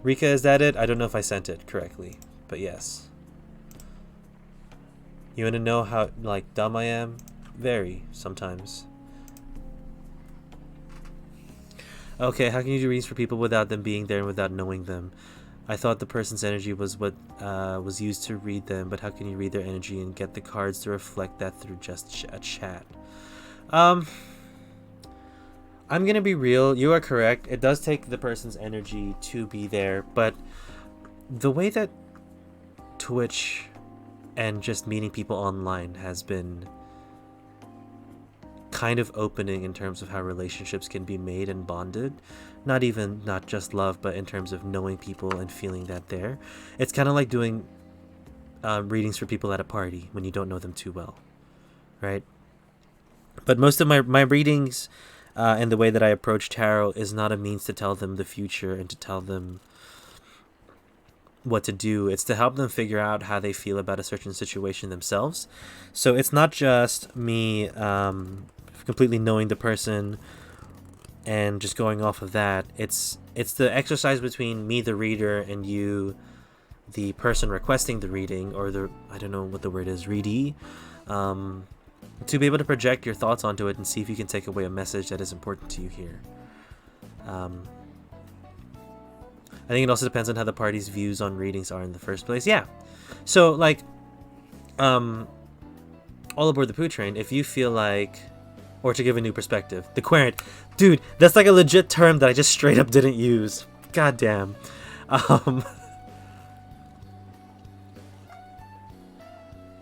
Rika, is that it? I don't know if I sent it correctly, but yes. You want to know how, dumb I am? Very, sometimes. Okay, how can you do readings for people without them being there and without knowing them? I thought the person's energy was what was used to read them, but how can you read their energy and get the cards to reflect that through just a chat? I'm gonna be real. You are correct. It does take the person's energy to be there, but the way that Twitch and just meeting people online has been kind of opening in terms of how relationships can be made and bonded, not just love, but in terms of knowing people and feeling that there. It's kind of like doing readings for people at a party when you don't know them too well, right? But most of my readings and the way that I approach tarot is not a means to tell them the future and to tell them what to do. It's to help them figure out how they feel about a certain situation themselves. So it's not just me completely knowing the person and just going off of that. It's the exercise between me, the reader, and you, the person requesting the reading, or the, I don't know what the word is, readee, to be able to project your thoughts onto it and see if you can take away a message that is important to you here. I think it also depends on how the party's views on readings are in the first place. Yeah. So, like, all aboard the poo train, if you feel like, or to give a new perspective, the querent. Dude, that's like a legit term that I just straight up didn't use. God damn.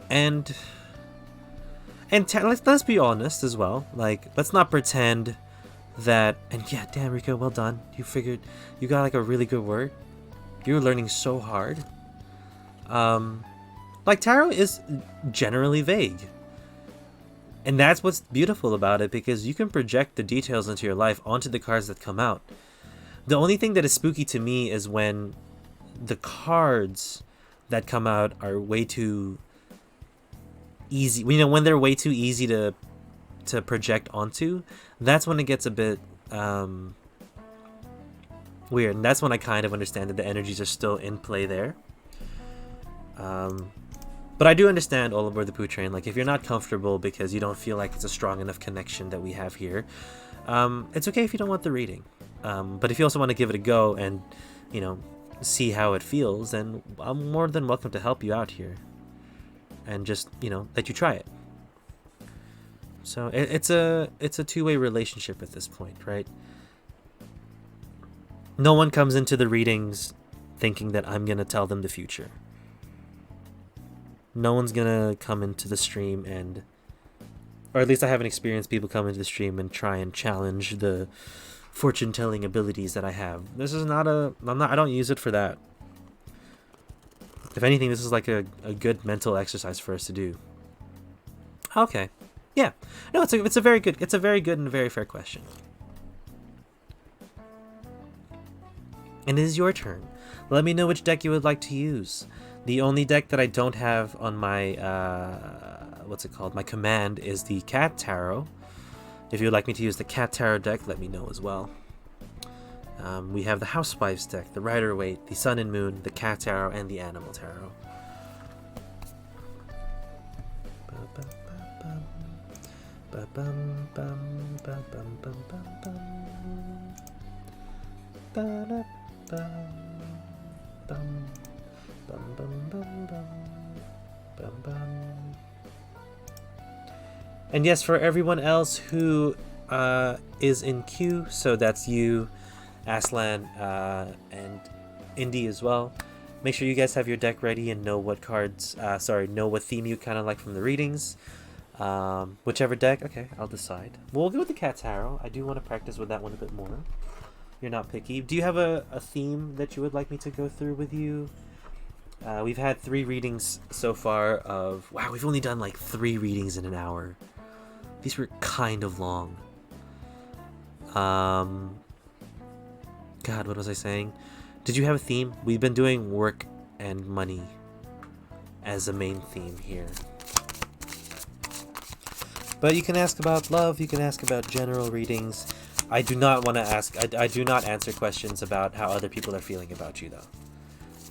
And let's be honest as well. Like, let's not pretend that, and yeah, damn, Rico, well done. You got like a really good word. You're learning so hard. Like, tarot is generally vague. And that's what's beautiful about it, because you can project the details into your life onto the cards that come out. The only thing that is spooky to me is when the cards that come out are way too easy. You know, when they're way too easy to project onto, that's when it gets a bit weird. And that's when I kind of understand that the energies are still in play there. But I do understand all aboard the poo train. Like, if you're not comfortable because you don't feel like it's a strong enough connection that we have here, it's okay if you don't want the reading. But if you also want to give it a go and, you know, see how it feels, then I'm more than welcome to help you out here. And just, you know, let you try it. So it's a two-way relationship at this point, right? No one comes into the readings thinking that I'm going to tell them the future. No one's gonna come into the stream and, or at least I haven't experienced people come into the stream and try and challenge the fortune telling abilities that I have. This is not I don't use it for that. If anything, this is like a good mental exercise for us to do. Okay. Yeah. No, it's a very good and a very fair question. And it is your turn. Let me know which deck you would like to use. The only deck that I don't have on my, my command is the Cat Tarot. If you would like me to use the Cat Tarot deck, let me know as well. We have the Housewives deck, the Rider-Waite, the Sun and Moon, the Cat Tarot, and the Animal Tarot. And yes, for everyone else who is in queue, so that's you, Aslan, and Indy as well. Make sure you guys have your deck ready and know what cards, know what theme you kind of like from the readings. Whichever deck, okay, I'll decide. We'll go with the Cat Tarot. I do want to practice with that one a bit more. You're not picky. Do you have a theme that you would like me to go through with you? We've had 3 readings so far of... Wow, we've only done like 3 readings in an hour. These were kind of long. God, what was I saying? Did you have a theme? We've been doing work and money as a main theme here. But you can ask about love, you can ask about general readings. I do not want to ask... I do not answer questions about how other people are feeling about you, though.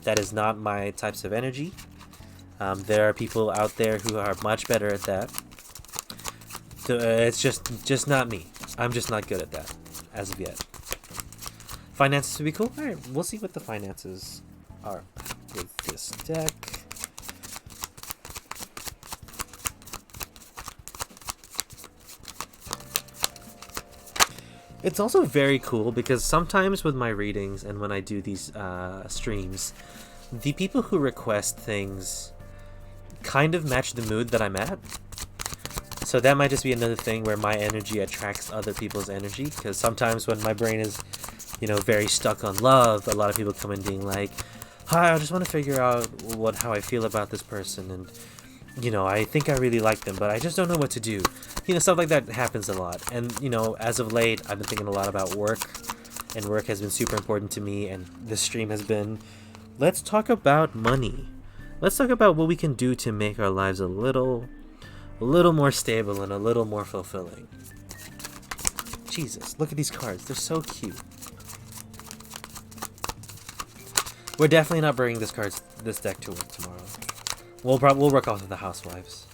That is not my types of energy. There are people out there who are much better at that. It's just not me. I'm just not good at that, as of yet. Finances would be cool? Alright, we'll see what the finances are with this deck. It's also very cool because sometimes with my readings and when I do these streams, the people who request things kind of match the mood that I'm at. So that might just be another thing where my energy attracts other people's energy, because sometimes when my brain is, very stuck on love, a lot of people come in being like, hi, I just want to figure out how I feel about this person, and I think I really like them, but I just don't know what to do. Stuff like that happens a lot. And, as of late, I've been thinking a lot about work, and work has been super important to me, and this stream has been, let's talk about money. Let's talk about what we can do to make our lives a little more stable and a little more fulfilling. Jesus, look at these cards. They're so cute. We're definitely not bringing this deck to work tomorrow. We'll work off of the housewives.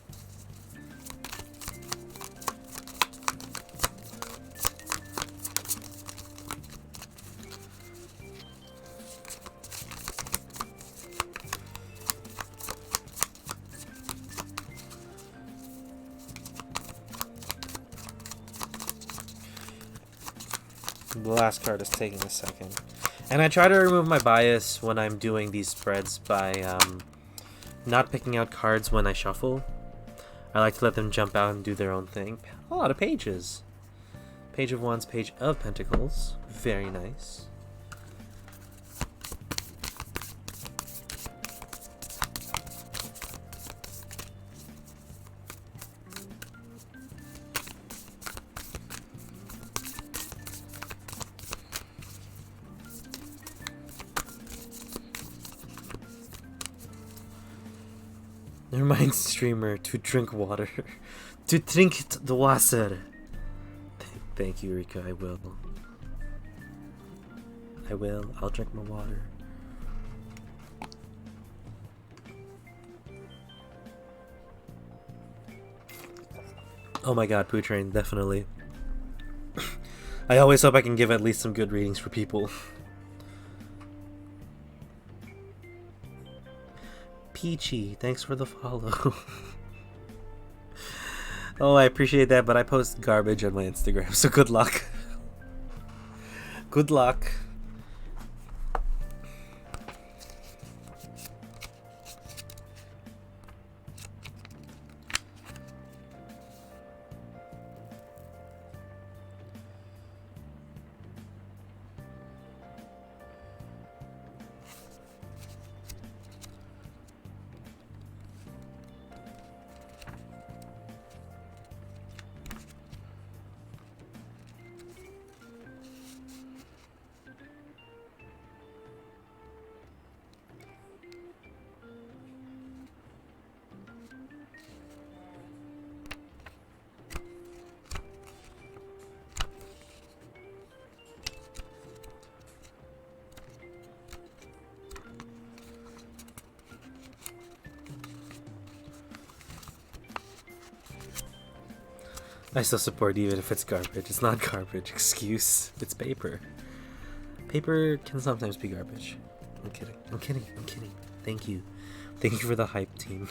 The last card is taking a second. And I try to remove my bias when I'm doing these spreads by not picking out cards when I shuffle. I like to let them jump out and do their own thing. A lot of pages. Page of Wands, Page of Pentacles. Very nice. Reminds streamer to drink water. To drink the water. Thank you, Rika. I will. I'll drink my water. Oh my god, Poo Train, definitely. I always hope I can give at least some good readings for people. Peachy, thanks for the follow. Oh, I appreciate that, but I post garbage on my Instagram, so good luck. Good luck. I still support even if it's garbage. It's not garbage. Excuse. It's paper. Paper can sometimes be garbage. I'm kidding. I'm kidding. I'm kidding. Thank you. Thank you for the hype, team.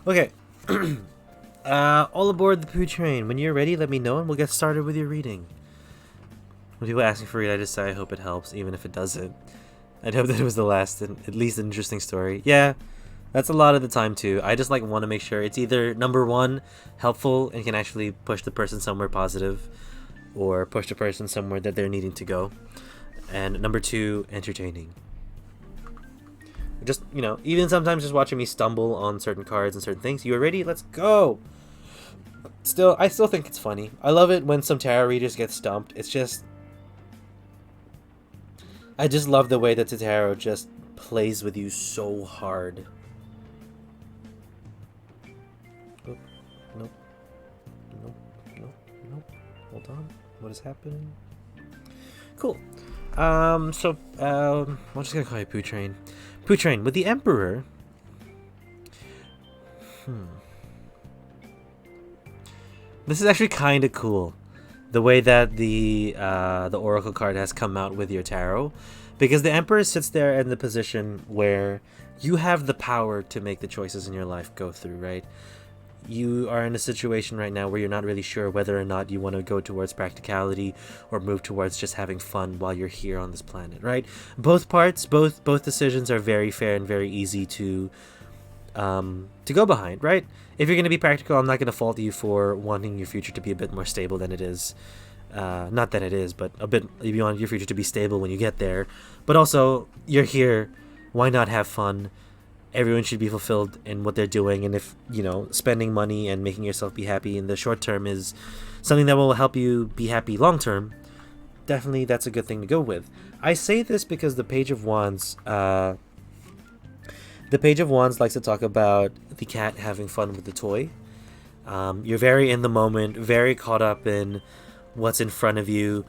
Okay. All aboard the Poo Train. When you're ready, let me know and we'll get started with your reading. When people ask me for it, I just say I hope it helps, even if it doesn't. I'd hope that it was the last and at least an interesting story. Yeah, that's a lot of the time too. I just want to make sure it's either number one, helpful and can actually push the person somewhere positive, or push the person somewhere that they're needing to go. And number two, entertaining. Just, even sometimes just watching me stumble on certain cards and certain things. You ready? Let's go! I still think it's funny. I love it when some tarot readers get stumped. It's just... I just love the way that the tarot just plays with you so hard. Oh, nope. Nope. Hold on. What is happening? Cool. I'm just gonna call you Poo Train. Poo Train, with the Emperor. This is actually kind of cool, the way that the Oracle card has come out with your tarot, because the Emperor sits there in the position where you have the power to make the choices in your life go through, right? You are in a situation right now where you're not really sure whether or not you want to go towards practicality or move towards just having fun while you're here on this planet, right? Both decisions are very fair and very easy to go behind, right? If you're going to be practical, I'm not going to fault you for wanting your future to be a bit more stable than it is. Not that it is, but a bit. You want your future to be stable when you get there. But also, you're here. Why not have fun? Everyone should be fulfilled in what they're doing. And if, spending money and making yourself be happy in the short term is something that will help you be happy long term, definitely that's a good thing to go with. I say this because the Page of Wands... the Page of Wands likes to talk about the cat having fun with the toy. You're very in the moment, very caught up in what's in front of you.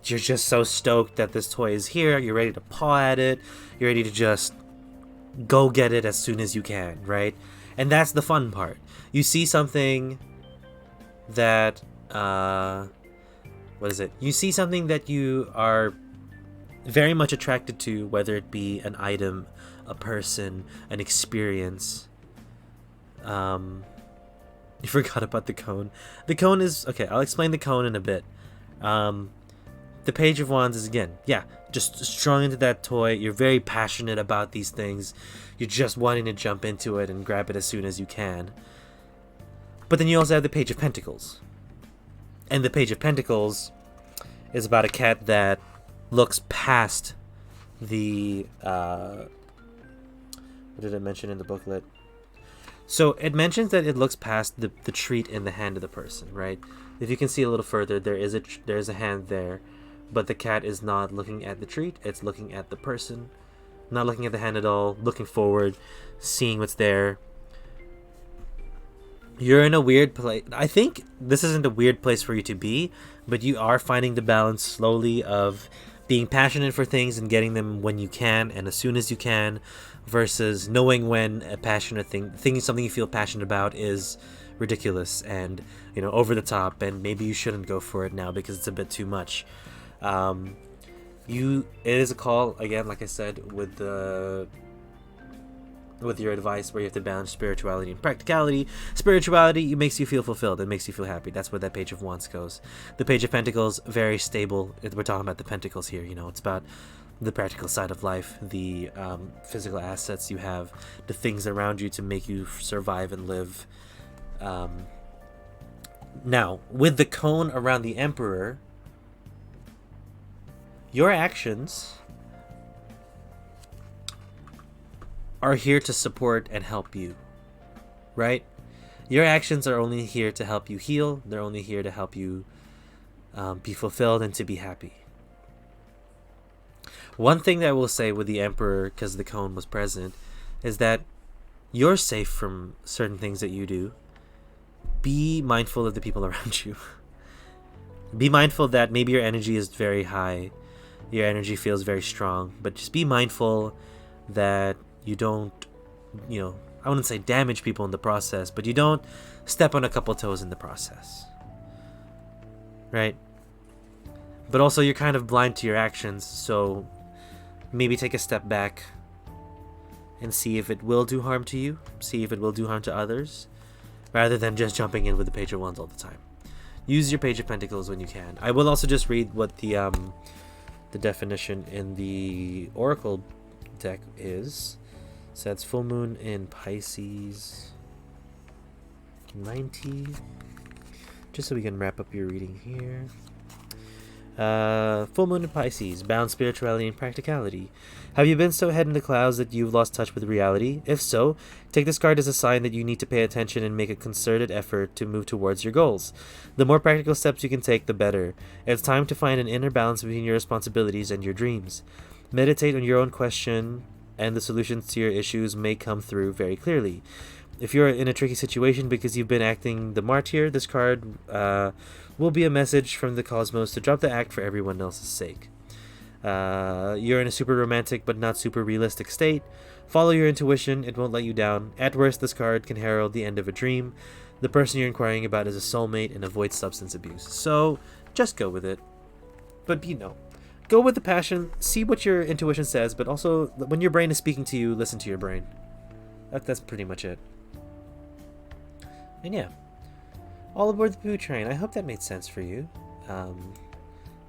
You're just so stoked that this toy is here. You're ready to paw at it. You're ready to just go get it as soon as you can, right? And that's the fun part. You see something that... what is it? You see something that you are very much attracted to, whether it be an item, a person, an experience. You forgot about the cone. The cone is... Okay, I'll explain the cone in a bit. The Page of Wands is, again, just strung into that toy. You're very passionate about these things. You're just wanting to jump into it and grab it as soon as you can. But then you also have the Page of Pentacles. And the Page of Pentacles is about a cat that looks past the... what did it mention in the booklet? So it mentions that it looks past the treat in the hand of the person, right? If you can see a little further, there's a hand there, but the cat is not looking at the treat. It's looking at the person, not looking at the hand at all, looking forward, seeing what's there. You're in a weird place. I think this isn't a weird place for you to be, but you are finding the balance slowly of being passionate for things and getting them when you can and as soon as you can, versus knowing when a passionate thing, something you feel passionate about is ridiculous and, over the top, and maybe you shouldn't go for it now because it's a bit too much. It is a call, again, like I said, with your advice, where you have to balance spirituality and practicality. Spirituality, it makes you feel fulfilled. It makes you feel happy. That's where that Page of Wands goes. The Page of Pentacles, very stable. We're talking about the Pentacles here. It's about the practical side of life, the physical assets you have, the things around you to make you survive and live. Now, with the cone around the Emperor, your actions are here to support and help you, right? Your actions are only here to help you heal. They're only here to help you be fulfilled and to be happy. One thing that I will say with the Emperor, because the cone was present, is that you're safe from certain things that you do. Be mindful of the people around you. Be mindful that maybe your energy is very high. Your energy feels very strong. But just be mindful that you don't, I wouldn't say damage people in the process, but you don't step on a couple toes in the process. Right? But also you're kind of blind to your actions, so maybe take a step back and see if it will do harm to you, see if it will do harm to others, rather than just jumping in with the Page of Wands all the time. Use your Page of Pentacles when you can. I will also just read what the definition in the Oracle deck is. So that's full moon in Pisces 90. Just so we can wrap up your reading here. Full moon in Pisces, bound spirituality and practicality. Have you been so head in the clouds that you've lost touch with reality? If so, take this card as a sign that you need to pay attention and make a concerted effort to move towards your goals. The more practical steps you can take, the better. It's time to find an inner balance between your responsibilities and your dreams. Meditate on your own question, and the solutions to your issues may come through very clearly. If you're in a tricky situation because you've been acting the martyr, this card will be a message from the cosmos to drop the act for everyone else's sake. You're in a super romantic but not super realistic state. Follow your intuition, it won't let you down. At worst, this card can herald the end of a dream. The person you're inquiring about is a soulmate and avoid substance abuse. So, just go with it. But, go with the passion, see what your intuition says, but also, when your brain is speaking to you, listen to your brain. That's pretty much it. And yeah, all aboard the Poo Train. I hope that made sense for you. I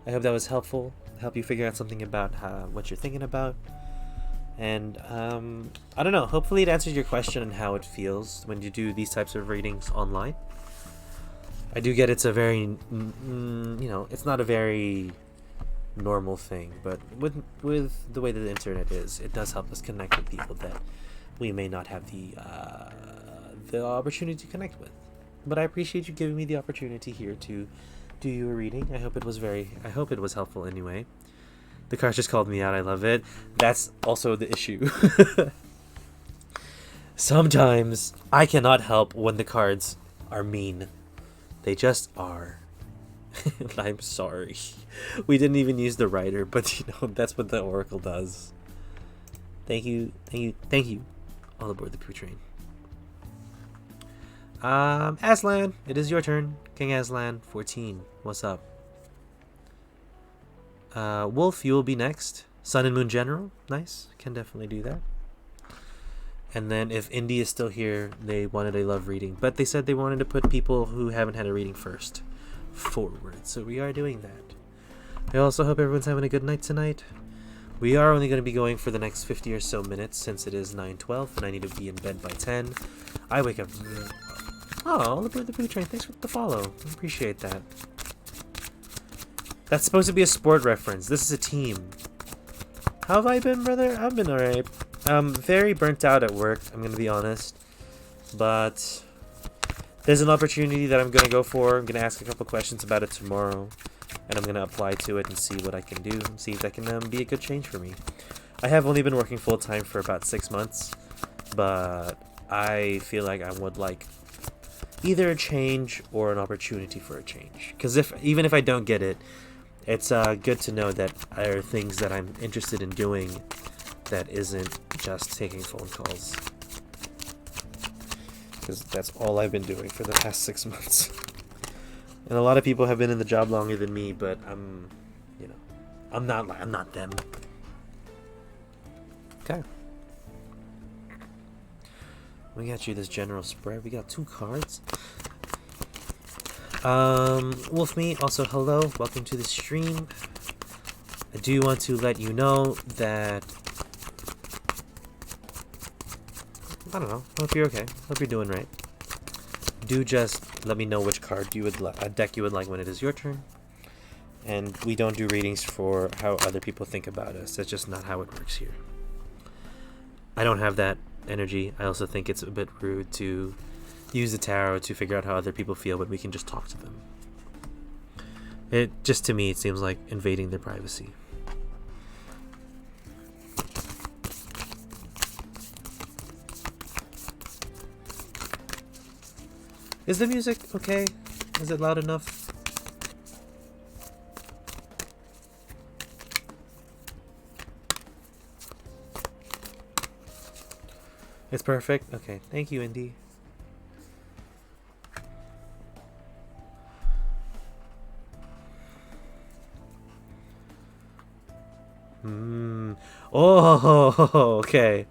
hope that was helpful, help you figure out something about what you're thinking about. And I don't know, hopefully it answers your question on how it feels when you do these types of readings online. I do get it's a very, it's not a very normal thing, but with the way that the internet is, it does help us connect with people that we may not have the opportunity to connect with. But I appreciate you giving me the opportunity here to do you a reading. I hope it was helpful anyway. The cards just called me out. I love it. That's also the issue. Sometimes I cannot help when the cards are mean. They just are. I'm sorry. We didn't even use the writer, but that's what the Oracle does. Thank you. All aboard the Poo Train. Aslan, it is your turn. King Aslan, 14. What's up? Wolf, you will be next. Sun and Moon General, nice. Can definitely do that. And then if Indy is still here, they wanted a love reading, but they said they wanted to put people who haven't had a reading first forward, so we are doing that. I also hope everyone's having a good night tonight. We are only going to be going for the next 50 or so minutes since it is 9:12 and I need to be in bed by 10. I wake up. Oh, all aboard the Poo Train. Thanks for the follow. I appreciate that. That's supposed to be a sport reference. This is a team. How have I been, brother? I've been alright. Very burnt out at work, I'm going to be honest. But there's an opportunity that I'm going to go for. I'm going to ask a couple questions about it tomorrow. And I'm going to apply to it and see what I can do. And see if that can be a good change for me. I have only been working full-time for about 6 months. But I feel like I would like either a change or an opportunity for a change. Because even if I don't get it, it's good to know that there are things that I'm interested in doing that isn't just taking phone calls. Because that's all I've been doing for the past 6 months. And a lot of people have been in the job longer than me, but I'm not them. Okay. We got you this general spread. We got 2 cards. Wolfme, also hello. Welcome to the stream. I do want to let you know that I don't know. Hope you're okay. Hope you're doing right. Do just let me know which card you would a deck you would like when it is your turn. And we don't do readings for how other people think about us. That's just not how it works here. I don't have that energy. I also think it's a bit rude to use the tarot to figure out how other people feel when we can just talk to them. It just, to me, it seems like invading their privacy. Is the music okay? Is it loud enough? It's perfect? Okay. Thank you, Indy. Oh, okay.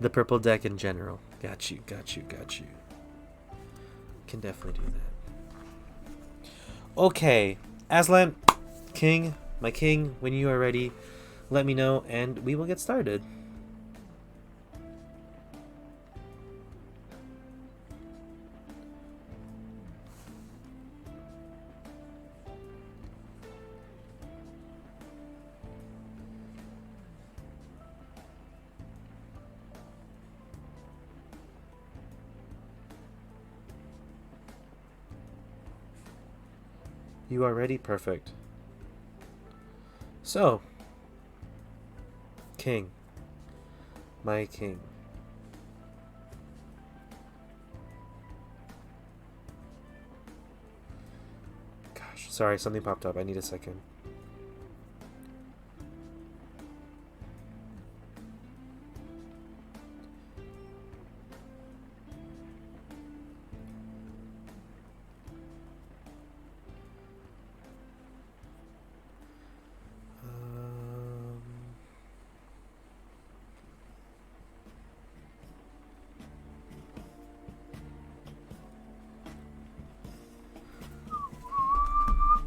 The purple deck in general. Got you. Can definitely do that. Okay. Aslan, King, my king, when you are ready, let me know and we will get started. You are ready? Perfect. So, King, my king. Gosh, sorry, something popped up. I need a second.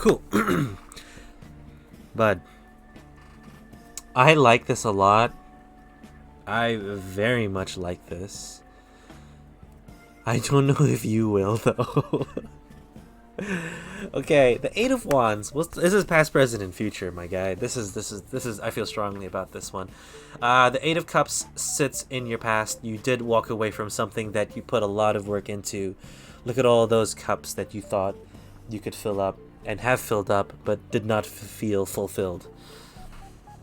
Cool. But I like this a lot. I very much like this. I don't know if you will, though. Okay, the Eight of Wands. Well, this is past, present, and future, my guy. This is. I feel strongly about this one. The Eight of Cups sits in your past. You did walk away from something that you put a lot of work into. Look at all those cups that you thought you could fill up and have filled up, but did not feel fulfilled.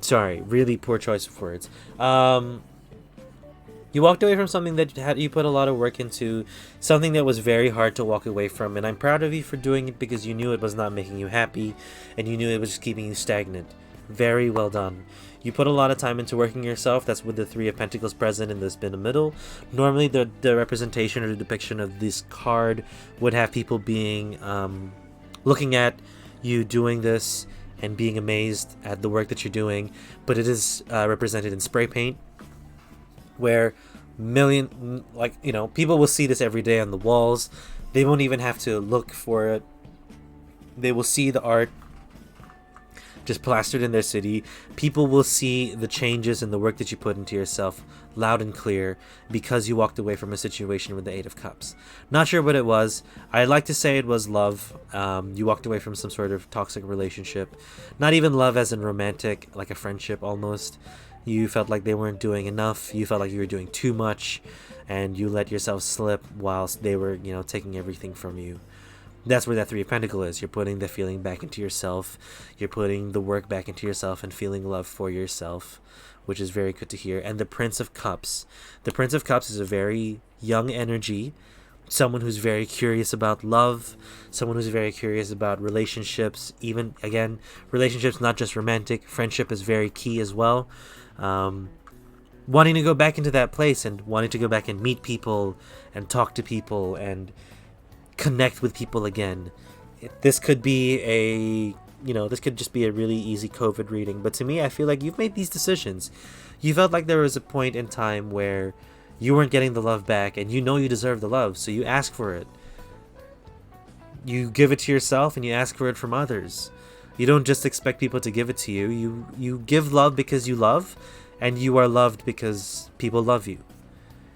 Sorry, really poor choice of words. You walked away from something that you put a lot of work into, something that was very hard to walk away from, and I'm proud of you for doing it because you knew it was not making you happy, and you knew it was just keeping you stagnant. Very well done. You put a lot of time into working yourself. That's with the Three of Pentacles present and the Spin in the middle. Normally, the representation or the depiction of this card would have people being looking at you doing this and being amazed at the work that you're doing, but it is represented in spray paint, where people will see this every day on the walls. They won't even have to look for it. They will see the art just plastered in their city. People will see the changes and the work that you put into yourself loud and clear because you walked away from a situation with the Eight of Cups. Not sure what it was. I'd like to say it was love. You walked away from some sort of toxic relationship. Not even love as in romantic, like a friendship almost. You felt like they weren't doing enough. You felt like you were doing too much, and you let yourself slip whilst they were, taking everything from you. That's where that Three of Pentacles is. You're putting the feeling back into yourself. You're putting the work back into yourself and feeling love for yourself, which is very good to hear. And the Prince of Cups. The Prince of Cups is a very young energy. Someone who's very curious about love. Someone who's very curious about relationships. Even, again, relationships, not just romantic. Friendship is very key as well. Wanting to go back into that place and wanting to go back and meet people and talk to people and connect with people again. This could be this could just be a really easy COVID reading, but to me, I feel like you've made these decisions. You felt like there was a point in time where you weren't getting the love back, and you know you deserve the love, so you ask for it. You give it to yourself and you ask for it from others. You don't just expect people to give it to you. You give love because you love, and you are loved because people love you.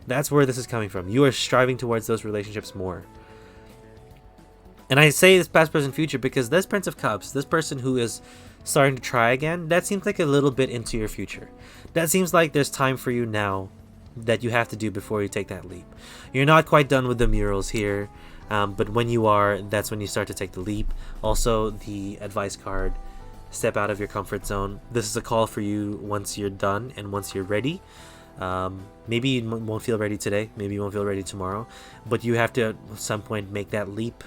That's where this is coming from. You are striving towards those relationships more. And I say this past, present, future because this Prince of Cups, this person who is starting to try again, that seems like a little bit into your future. That seems like there's time for you now that you have to do before you take that leap. You're not quite done with the murals here. But when you are, that's when you start to take the leap. Also, the advice card, step out of your comfort zone. This is a call for you once you're done and once you're ready. Maybe you won't feel ready today. Maybe you won't feel ready tomorrow. But you have to, at some point, make that leap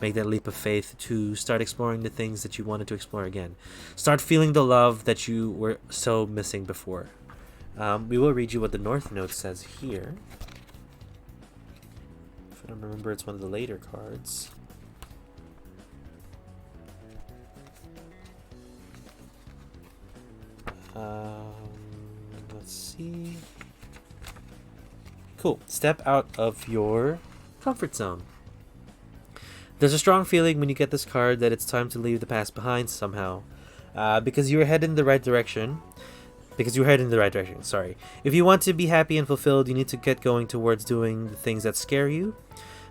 of faith to start exploring the things that you wanted to explore again. Start feeling the love that you were so missing before. We will read you what the North Node says here. I don't remember, it's one of the later cards. Let's see. Cool. Step out of your comfort zone. There's a strong feeling when you get this card that it's time to leave the past behind somehow. Because you're headed in the right direction. Sorry. If you want to be happy and fulfilled, you need to get going towards doing the things that scare you.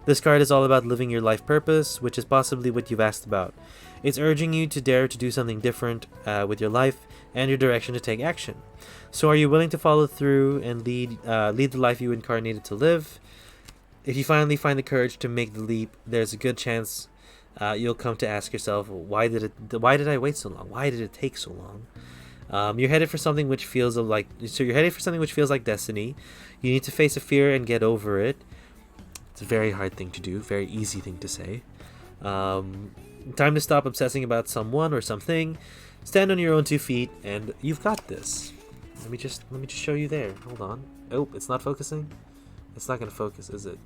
This card is all about living your life purpose, which is possibly what you've asked about. It's urging you to dare to do something different with your life and your direction to take action. So are you willing to follow through and lead the life you incarnated to live? If you finally find the courage to make the leap, there's a good chance you'll come to ask yourself, why did I wait so long? Why did it take so long? You're headed for something which feels like destiny. You need to face a fear and get over it. It's a very hard thing to do, very easy thing to say. Time to stop obsessing about someone or something. Stand on your own 2 feet, and you've got this. Let me just show you there. Hold on. Oh, it's not focusing. It's not gonna focus, is it?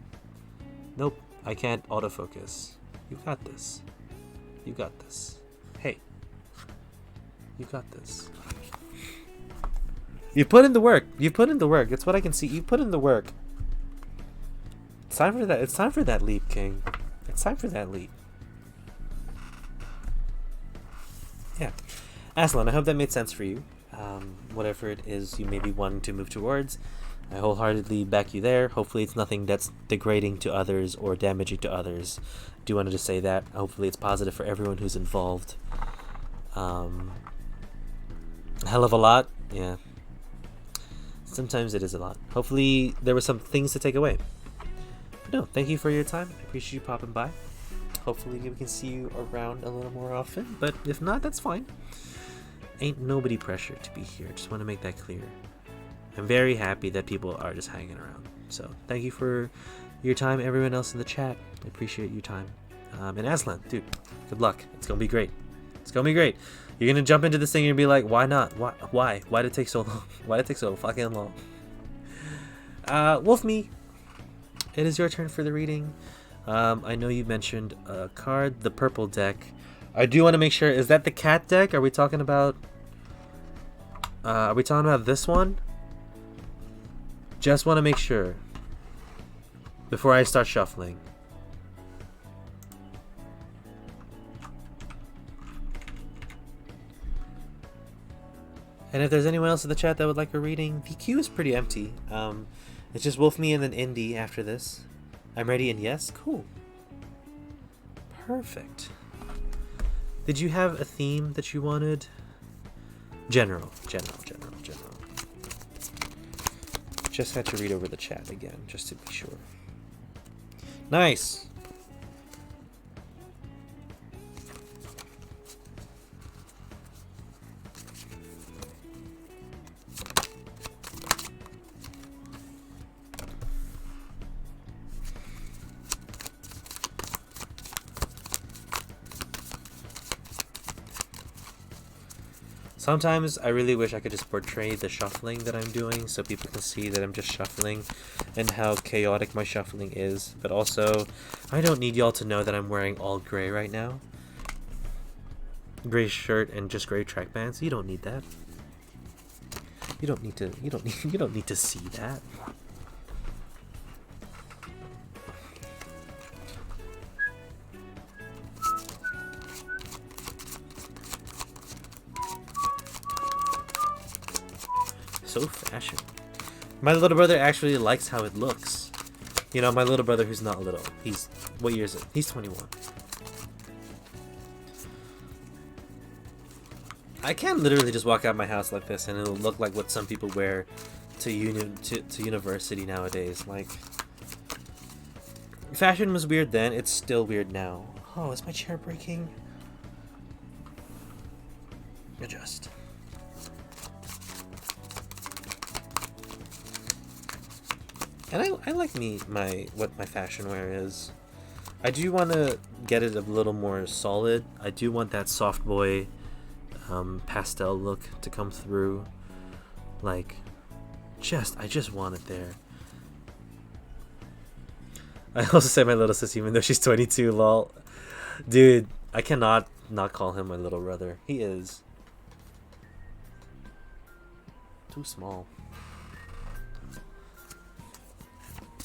Nope, I can't autofocus. You got this. You got this. Hey, you got this. You put in the work. That's what I can see. You put in the work. It's time for that. It's time for that leap, King. It's time for that leap. Yeah. Aslan, I hope that made sense for you. Whatever it is you may be wanting to move towards, I wholeheartedly back you there. Hopefully, it's nothing that's degrading to others or damaging to others. Do wanted to say that. Hopefully, it's positive for everyone who's involved. A hell of a lot, yeah. Sometimes it is a lot. Hopefully, there were some things to take away. But no, thank you for your time. I appreciate you popping by. Hopefully, we can see you around a little more often. But if not, that's fine. Ain't nobody pressured to be here. Just want to make that clear. I'm very happy that people are just hanging around. So thank you for your time, everyone else in the chat. I appreciate your time. And Aslan, dude, good luck. It's gonna be great. It's gonna be great. You're gonna jump into this thing and be like, why not? Why? Why did it take so long? Why did it take so fucking long? Wolfme, it is your turn for the reading. I know you mentioned a card, the purple deck. I do want to make sure, is that the cat deck? Are we talking about this one? Just want to make sure before I start shuffling. And if there's anyone else in the chat that would like a reading, the queue is pretty empty. It's just Wolfme and then Indy after this. I'm ready and yes? Cool. Perfect. Did you have a theme that you wanted? General. Just had to read over the chat again, just to be sure. Nice! Sometimes I really wish I could just portray the shuffling that I'm doing so people can see that I'm just shuffling and how chaotic my shuffling is. But also, I don't need y'all to know that I'm wearing all gray right now. Gray shirt and just gray track pants. You don't need that. You don't need to see that. So fashion. My little brother actually likes how it looks. You know, my little brother who's not little. He's, what year is it? He's 21. I can literally just walk out my house like this and it'll look like what some people wear to university nowadays. Like, fashion was weird then, it's still weird now. Oh, is my chair breaking? Adjust. And I like what my fashion wear is. I do want to get it a little more solid. I do want that soft boy pastel look to come through. Like, I just want it there. I also say my little sis even though she's 22, lol. Dude, I cannot not call him my little brother. He is too small.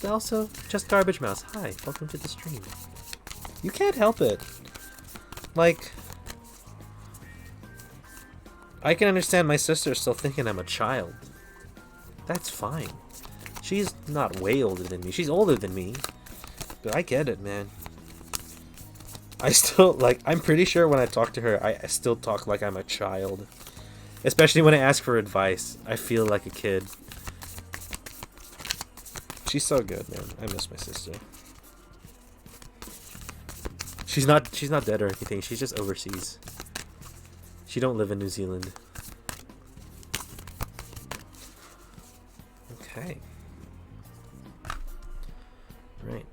Also, just Garbage Mouse. Hi, welcome to the stream. You can't help it. Like, I can understand my sister still thinking I'm a child. That's fine. She's not way older than me. She's older than me. But I get it, man. I still, like, I'm pretty sure when I talk to her, I still talk like I'm a child. Especially when I ask for advice. I feel like a kid. She's so good, man. I miss my sister. She's not dead or anything. She's just overseas. She don't live in New Zealand. Okay. Right.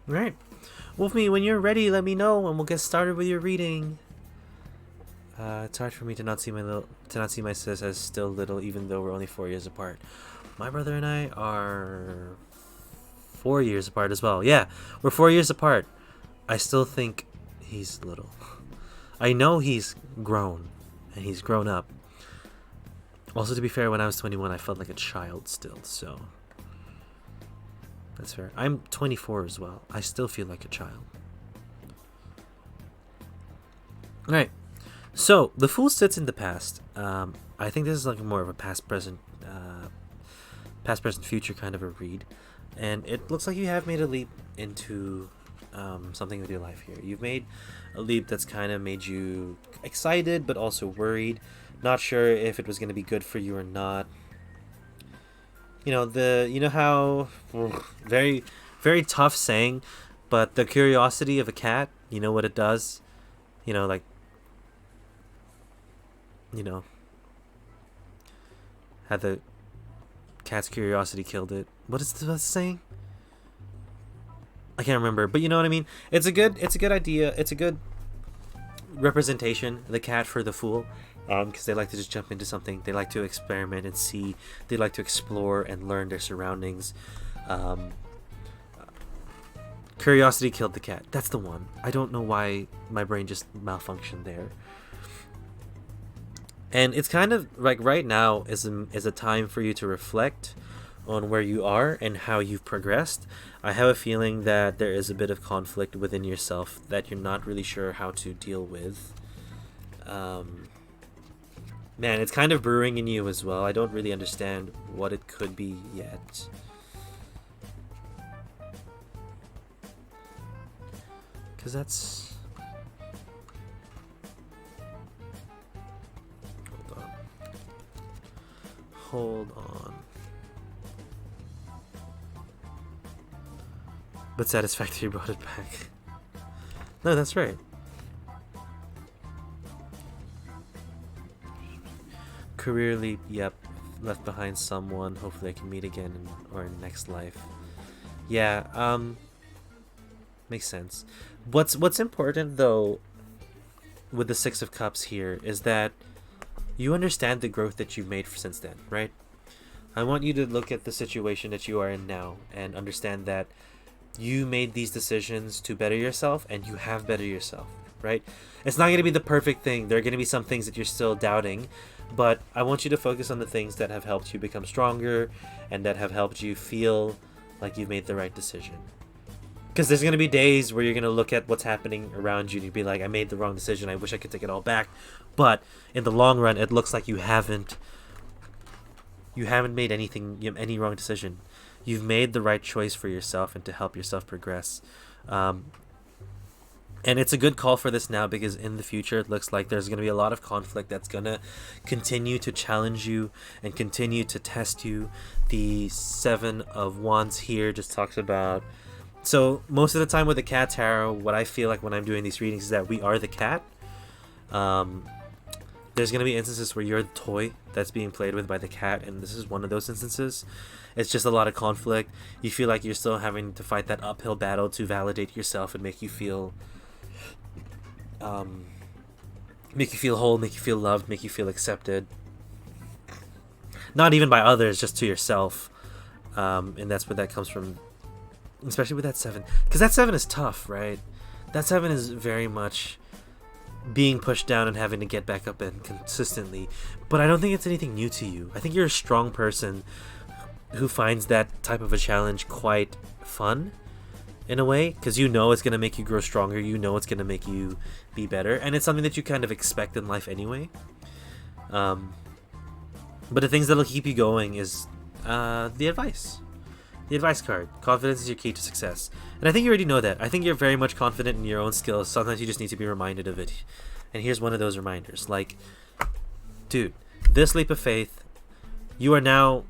Right. Wolfme, when you're ready, let me know and we'll get started with your reading. It's hard for me to not see my sis as still little, even though we're only 4 years apart. My brother and I are 4 years apart as well. Yeah, we're 4 years apart. I still think he's little. I know he's grown, and he's grown up. Also, to be fair, when I was 21, I felt like a child still, so that's fair. I'm 24 as well. I still feel like a child. Alright, so the Fool sits in the past. I think this is like more of a past, present, future kind of a read. And it looks like you have made a leap into something with your life here. You've made a leap that's kind of made you excited, but also worried. Not sure if it was going to be good for you or not. You know how very, very tough saying, but the curiosity of a cat, you know what it does? Had the cat's curiosity killed it. What is the saying? I can't remember, but you know what I mean. It's a good idea. It's a good representation, the cat for the Fool, because they like to just jump into something. They like to experiment and see. They like to explore and learn their surroundings. Curiosity killed the cat. That's the one. I don't know why my brain just malfunctioned there. And it's kind of like right now is a time for you to reflect on where you are and how you've progressed. I have a feeling that there is a bit of conflict within yourself that you're not really sure how to deal with. Man, it's kind of brewing in you as well. I don't really understand what it could be yet. Because that's... Hold on. But Satisfactory brought it back. No, that's right. Career leap, yep. Left behind someone. Hopefully I can meet again in next life. Yeah, makes sense. What's important though with the Six of Cups here is that you understand the growth that you've made since then, right? I want you to look at the situation that you are in now and understand that you made these decisions to better yourself and you have bettered yourself, right? It's not going to be the perfect thing. There are going to be some things that you're still doubting, but I want you to focus on the things that have helped you become stronger and that have helped you feel like you've made the right decision. Because there's going to be days where you're going to look at what's happening around you and you'd be like, I made the wrong decision. I wish I could take it all back. But in the long run, it looks like you haven't made any wrong decision. You've made the right choice for yourself and to help yourself progress. And it's a good call for this now because in the future, it looks like there's going to be a lot of conflict that's going to continue to challenge you and continue to test you. The Seven of Wands here just talks about... So most of the time with the Cat Tarot, what I feel like when I'm doing these readings is that we are the cat. There's going to be instances where you're the toy that's being played with by the cat, and this is one of those instances. It's just a lot of conflict. You feel like you're still having to fight that uphill battle to validate yourself and make you feel whole, make you feel loved, make you feel accepted. Not even by others, just to yourself. And that's where that comes from, especially with that 7. Because that 7 is tough, right? That 7 is very much being pushed down and having to get back up and consistently. But I don't think it's anything new to you. I think you're a strong person who finds that type of a challenge quite fun in a way, because you know it's going to make you grow stronger, you know it's going to make you be better, and it's something that you kind of expect in life anyway. But the things that'll keep you going is the advice card. Confidence is your key to success, and I think you already know that. I think you're very much confident in your own skills. Sometimes you just need to be reminded of it, and here's one of those reminders. Like, dude, this leap of faith, you are not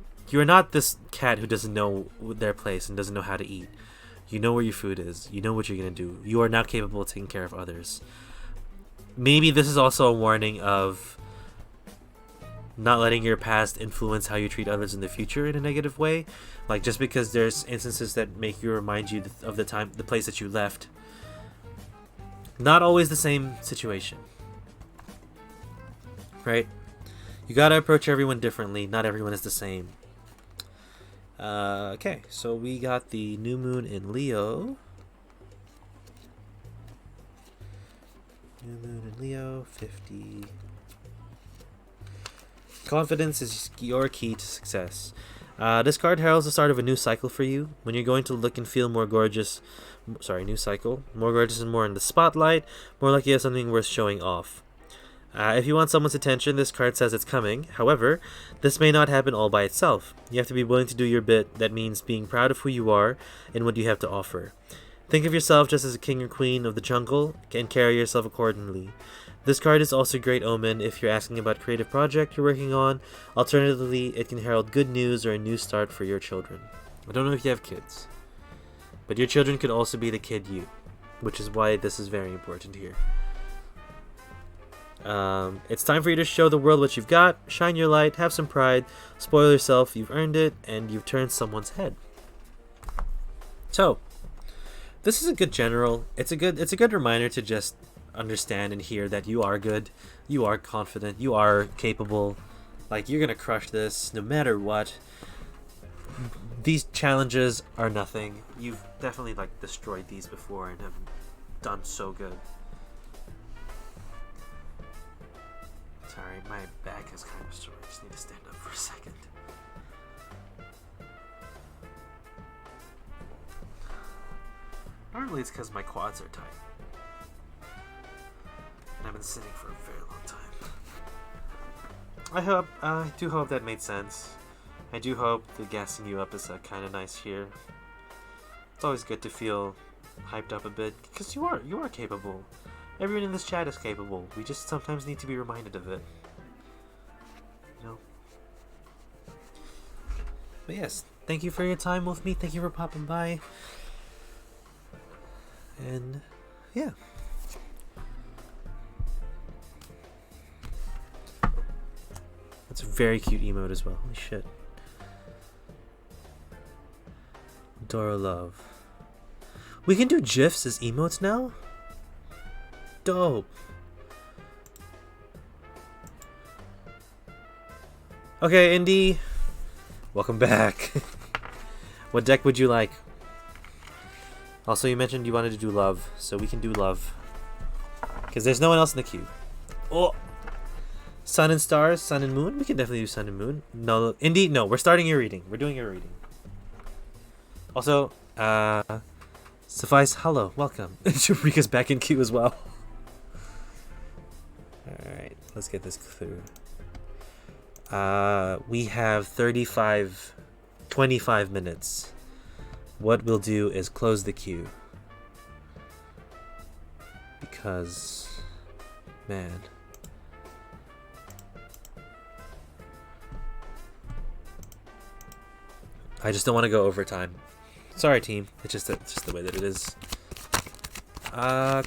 this cat who doesn't know their place and doesn't know how to eat. You know where your food is. You know what you're going to do. You are now capable of taking care of others. Maybe this is also a warning of not letting your past influence how you treat others in the future in a negative way. Like, just because there's instances that make you remind you of the place that you left. Not always the same situation. Right? You gotta approach everyone differently. Not everyone is the same. Okay, so we got the new moon in Leo. New moon in Leo, 50. Confidence is your key to success. This card heralds the start of a new cycle for you. When you're going to look and feel more gorgeous, new cycle, more gorgeous and more in the spotlight, more like you have something worth showing off. If you want someone's attention, this card says it's coming. However, this may not happen all by itself. You have to be willing to do your bit. That means being proud of who you are and what you have to offer. Think of yourself just as a king or queen of the jungle and carry yourself accordingly. This card is also a great omen if you're asking about a creative project you're working on. Alternatively, it can herald good news or a new start for your children. I don't know if you have kids, but your children could also be the kid you, which is why this is very important here. It's time for you to show the world what you've got, shine your light, have some pride, spoil yourself, you've earned it, and you've turned someone's head. So, this is a good general. It's a good reminder to just understand and hear that you are good, you are confident, you are capable, like you're gonna crush this no matter what. These challenges are nothing. You've definitely like destroyed these before and have done so good. Sorry, my back is kind of sore. I just need to stand up for a second. Normally it's because my quads are tight. And I've been sitting for a very long time. I do hope that made sense. I do hope the gassing you up is kind of nice here. It's always good to feel hyped up a bit, because you are capable. Everyone in this chat is capable. We just sometimes need to be reminded of it. You know? But yes, thank you for your time with me. Thank you for popping by. And yeah. That's a very cute emote as well. Holy shit. Dora Love. We can do GIFs as emotes now? Dope. Okay, Indy. Welcome back. What deck would you like? Also, you mentioned you wanted to do love, so we can do love. Because there's no one else in the queue. Oh! Sun and stars, sun and moon? We can definitely do sun and moon. No, Indy, no, we're starting your reading. We're doing your reading. Also, Suffice, hello, welcome. Rika's back in queue as well. Alright, let's get this through. We have 25 minutes. What we'll do is close the queue. Because, man. I just don't want to go overtime. Sorry, team. It's just the way that it is.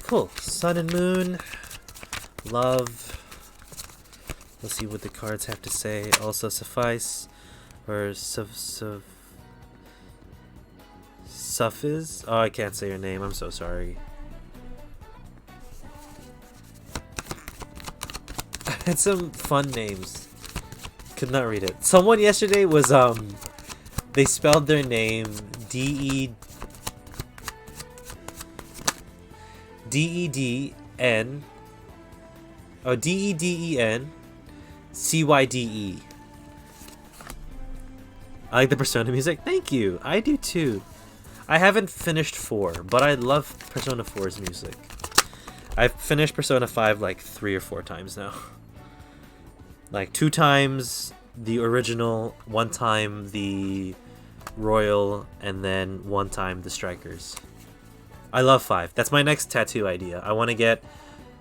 Cool. Sun and moon. Love. Let's see what the cards have to say. Also, suffice. Or Suffiz? Oh, I can't say your name. I'm so sorry. I had some fun names. Could not read it. Someone yesterday was, they spelled their name D-E-D-E-D-N oh, D-E-D-E-N C-Y-D-E. I like the Persona music. Thank you. I do too. I haven't finished 4, but I love Persona 4's music. I've finished Persona 5 like 3 or 4 times now. Like 2 times the original, 1 time the Royal, and then 1 time the Strikers. I love 5. That's my next tattoo idea. I want to get...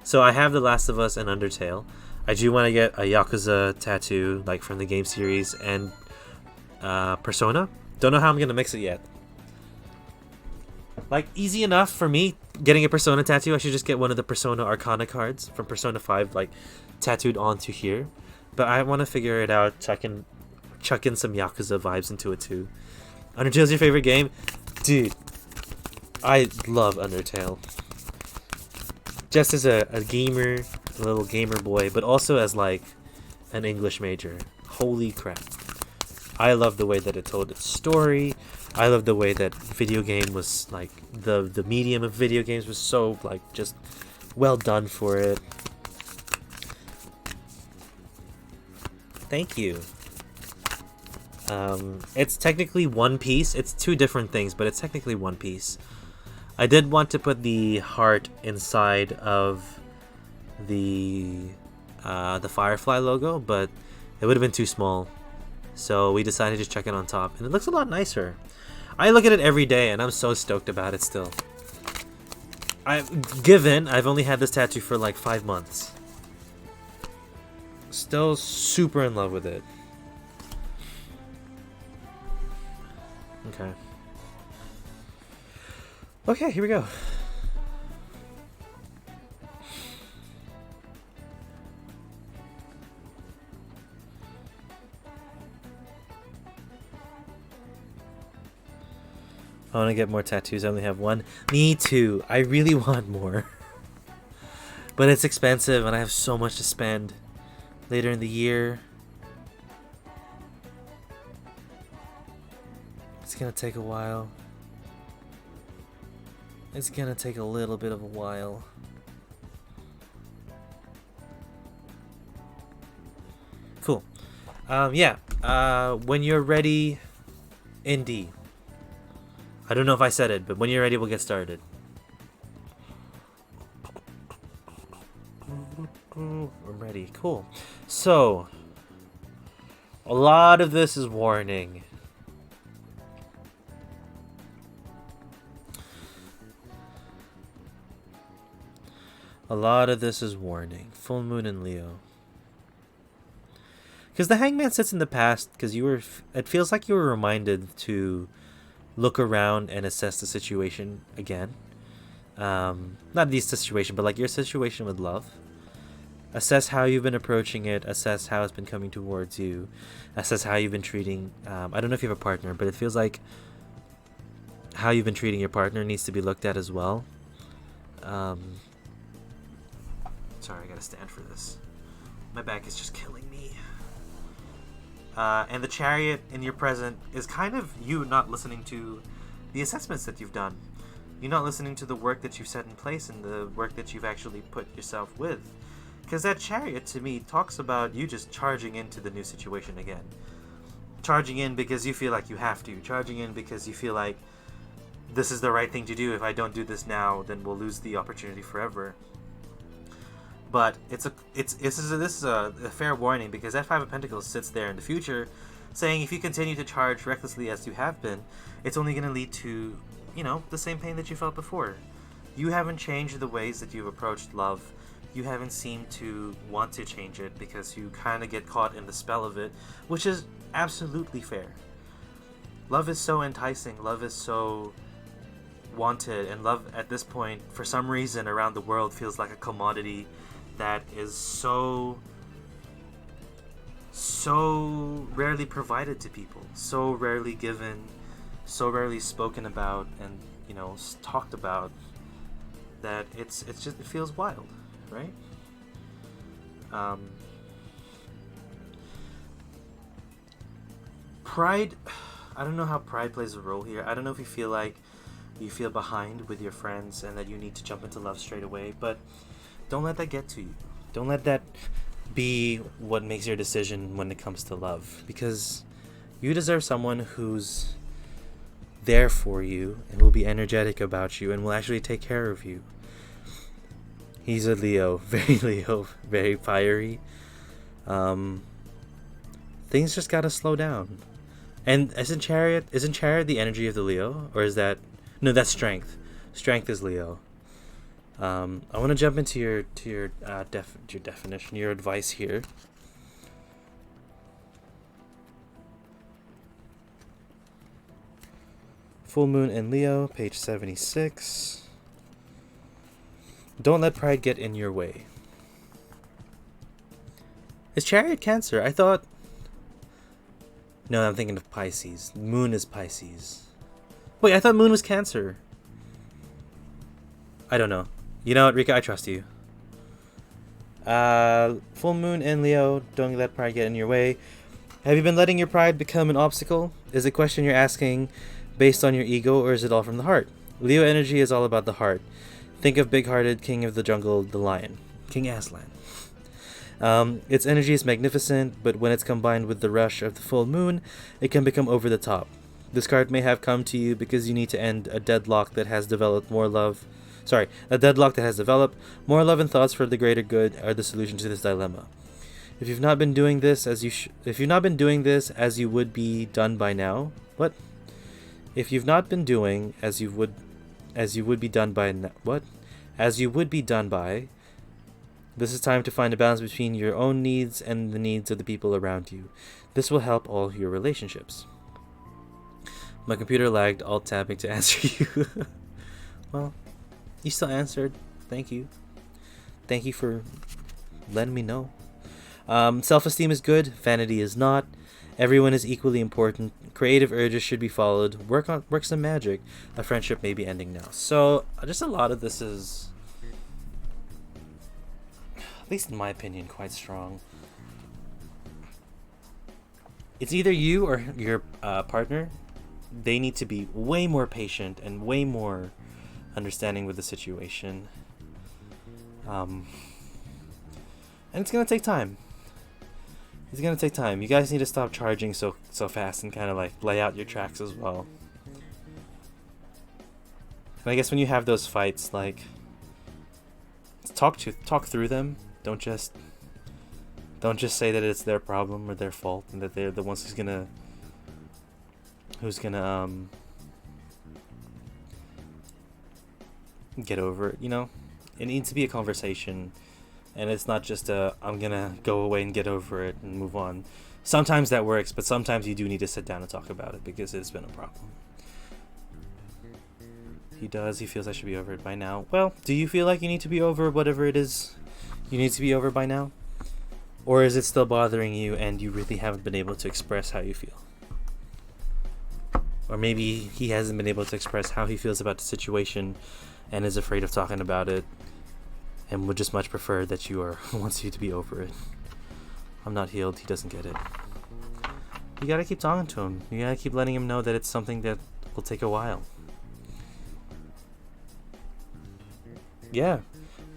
So I have The Last of Us and Undertale. I do want to get a Yakuza tattoo, like from the game series, and Persona. Don't know how I'm going to mix it yet. Like, easy enough for me getting a Persona tattoo. I should just get one of the Persona Arcana cards from Persona 5, like, tattooed onto here. but I want to figure it out so I can chuck in some Yakuza vibes into it too. Undertale's your favorite game? Dude, I love Undertale. Just as a gamer, a little gamer boy, but also as like an English major. Holy crap. I love the way that it told its story. I love the way that video game was like the medium of video games was so like just well done for it. Thank you. It's technically one piece. It's two different things, but it's technically one piece. I did want to put the heart inside of the Firefly logo, but it would have been too small. So we decided to check it on top, and it looks a lot nicer. I look at it every day, and I'm so stoked about it still. I've only had this tattoo for like 5 months. Still super in love with it. Okay. Okay, here we go. I want to get more tattoos. I only have one. Me too. I really want more. But it's expensive and I have so much to spend later in the year. It's gonna take a while. It's gonna take a little bit of a while. Cool. When you're ready, Indy. I don't know if I said it, but when you're ready, we'll get started. I'm ready. Cool. So, a lot of this is warning. A lot of this is warning. Full moon in Leo. Because the Hangman sits in the past, because it feels like you were reminded to look around and assess the situation again. Not the situation, but like your situation with love. Assess how you've been approaching it. Assess how it's been coming towards you. Assess how you've been treating... I don't know if you have a partner, but it feels like how you've been treating your partner needs to be looked at as well. Sorry, I gotta stand for this. My back is just killing me. And the Chariot in your present is kind of you not listening to the assessments that you've done. You're not listening to the work that you've set in place and the work that you've actually put yourself with. Because that Chariot, to me, talks about you just charging into the new situation again. Charging in because you feel like you have to. Charging in because you feel like this is the right thing to do. If I don't do this now, then we'll lose the opportunity forever. But this is a fair warning, because that Five of Pentacles sits there in the future saying if you continue to charge recklessly as you have been, it's only going to lead to, the same pain that you felt before. You haven't changed the ways that you've approached love. You haven't seemed to want to change it because you kind of get caught in the spell of it, which is absolutely fair. Love is so enticing. Love is so wanted. And love at this point, for some reason around the world, feels like a commodity that is so rarely provided to people, so rarely given, so rarely spoken about, and talked about, that it feels wild, right? Pride, I don't know how pride plays a role here. I don't know if you feel like you feel behind with your friends and that you need to jump into love straight away, but don't let that get to you. Don't let that be what makes your decision when it comes to love, because you deserve someone who's there for you and will be energetic about you and will actually take care of you. He's a Leo, very fiery. Things just gotta slow down. And isn't Chariot the energy of the Leo, or is that no? That's Strength. Strength is Leo. I want to jump into your definition, your advice here. Full moon in Leo, page 76. Don't let pride get in your way. Is Chariot Cancer? I thought... No, I'm thinking of Pisces. Moon is Pisces. Wait, I thought Moon was Cancer. I don't know. You know what, Rika? I trust you. Full Moon in Leo. Don't let pride get in your way. Have you been letting your pride become an obstacle? Is the question you're asking based on your ego, or is it all from the heart? Leo energy is all about the heart. Think of big-hearted king of the jungle, the lion. King Aslan. Its energy is magnificent, but when it's combined with the rush of the full moon, it can become over the top. This card may have come to you because you need to end a deadlock that has developed more love. A deadlock that has developed. More love and thoughts for the greater good are the solution to this dilemma. If you've not been doing this as you would be done by now, what? If you've not been doing as you would be done by this is time to find a balance between your own needs and the needs of the people around you. This will help all your relationships. My computer lagged, alt-tabbing to answer you. Well, you still answered. Thank you. Thank you for letting me know. Self-esteem is good. Vanity is not. Everyone is equally important. Creative urges should be followed. Work some magic. A friendship may be ending now. So, just a lot of this is, at least in my opinion, quite strong. It's either you or your partner. They need to be way more patient and way more understanding with the situation. And it's gonna take time. It's gonna take time. You guys need to stop charging so fast and kind of like lay out your tracks as well. And I guess when you have those fights, like, talk through them. Don't just say that it's their problem or their fault and that they're the ones who's gonna get over it. You know, it needs to be a conversation. And it's not just I'm gonna go away and get over it and move on. Sometimes that works, but sometimes you do need to sit down and talk about it because it's been a problem. He feels I should be over it by now. Well, do you feel like you need to be over whatever it is you need to be over by now? Or is it still bothering you and you really haven't been able to express how you feel? Or maybe he hasn't been able to express how he feels about the situation and is afraid of talking about it and would just much prefer that wants you to be over it. I'm not healed. He doesn't get it. You gotta keep talking to him. You gotta keep letting him know that it's something that will take a while. Yeah,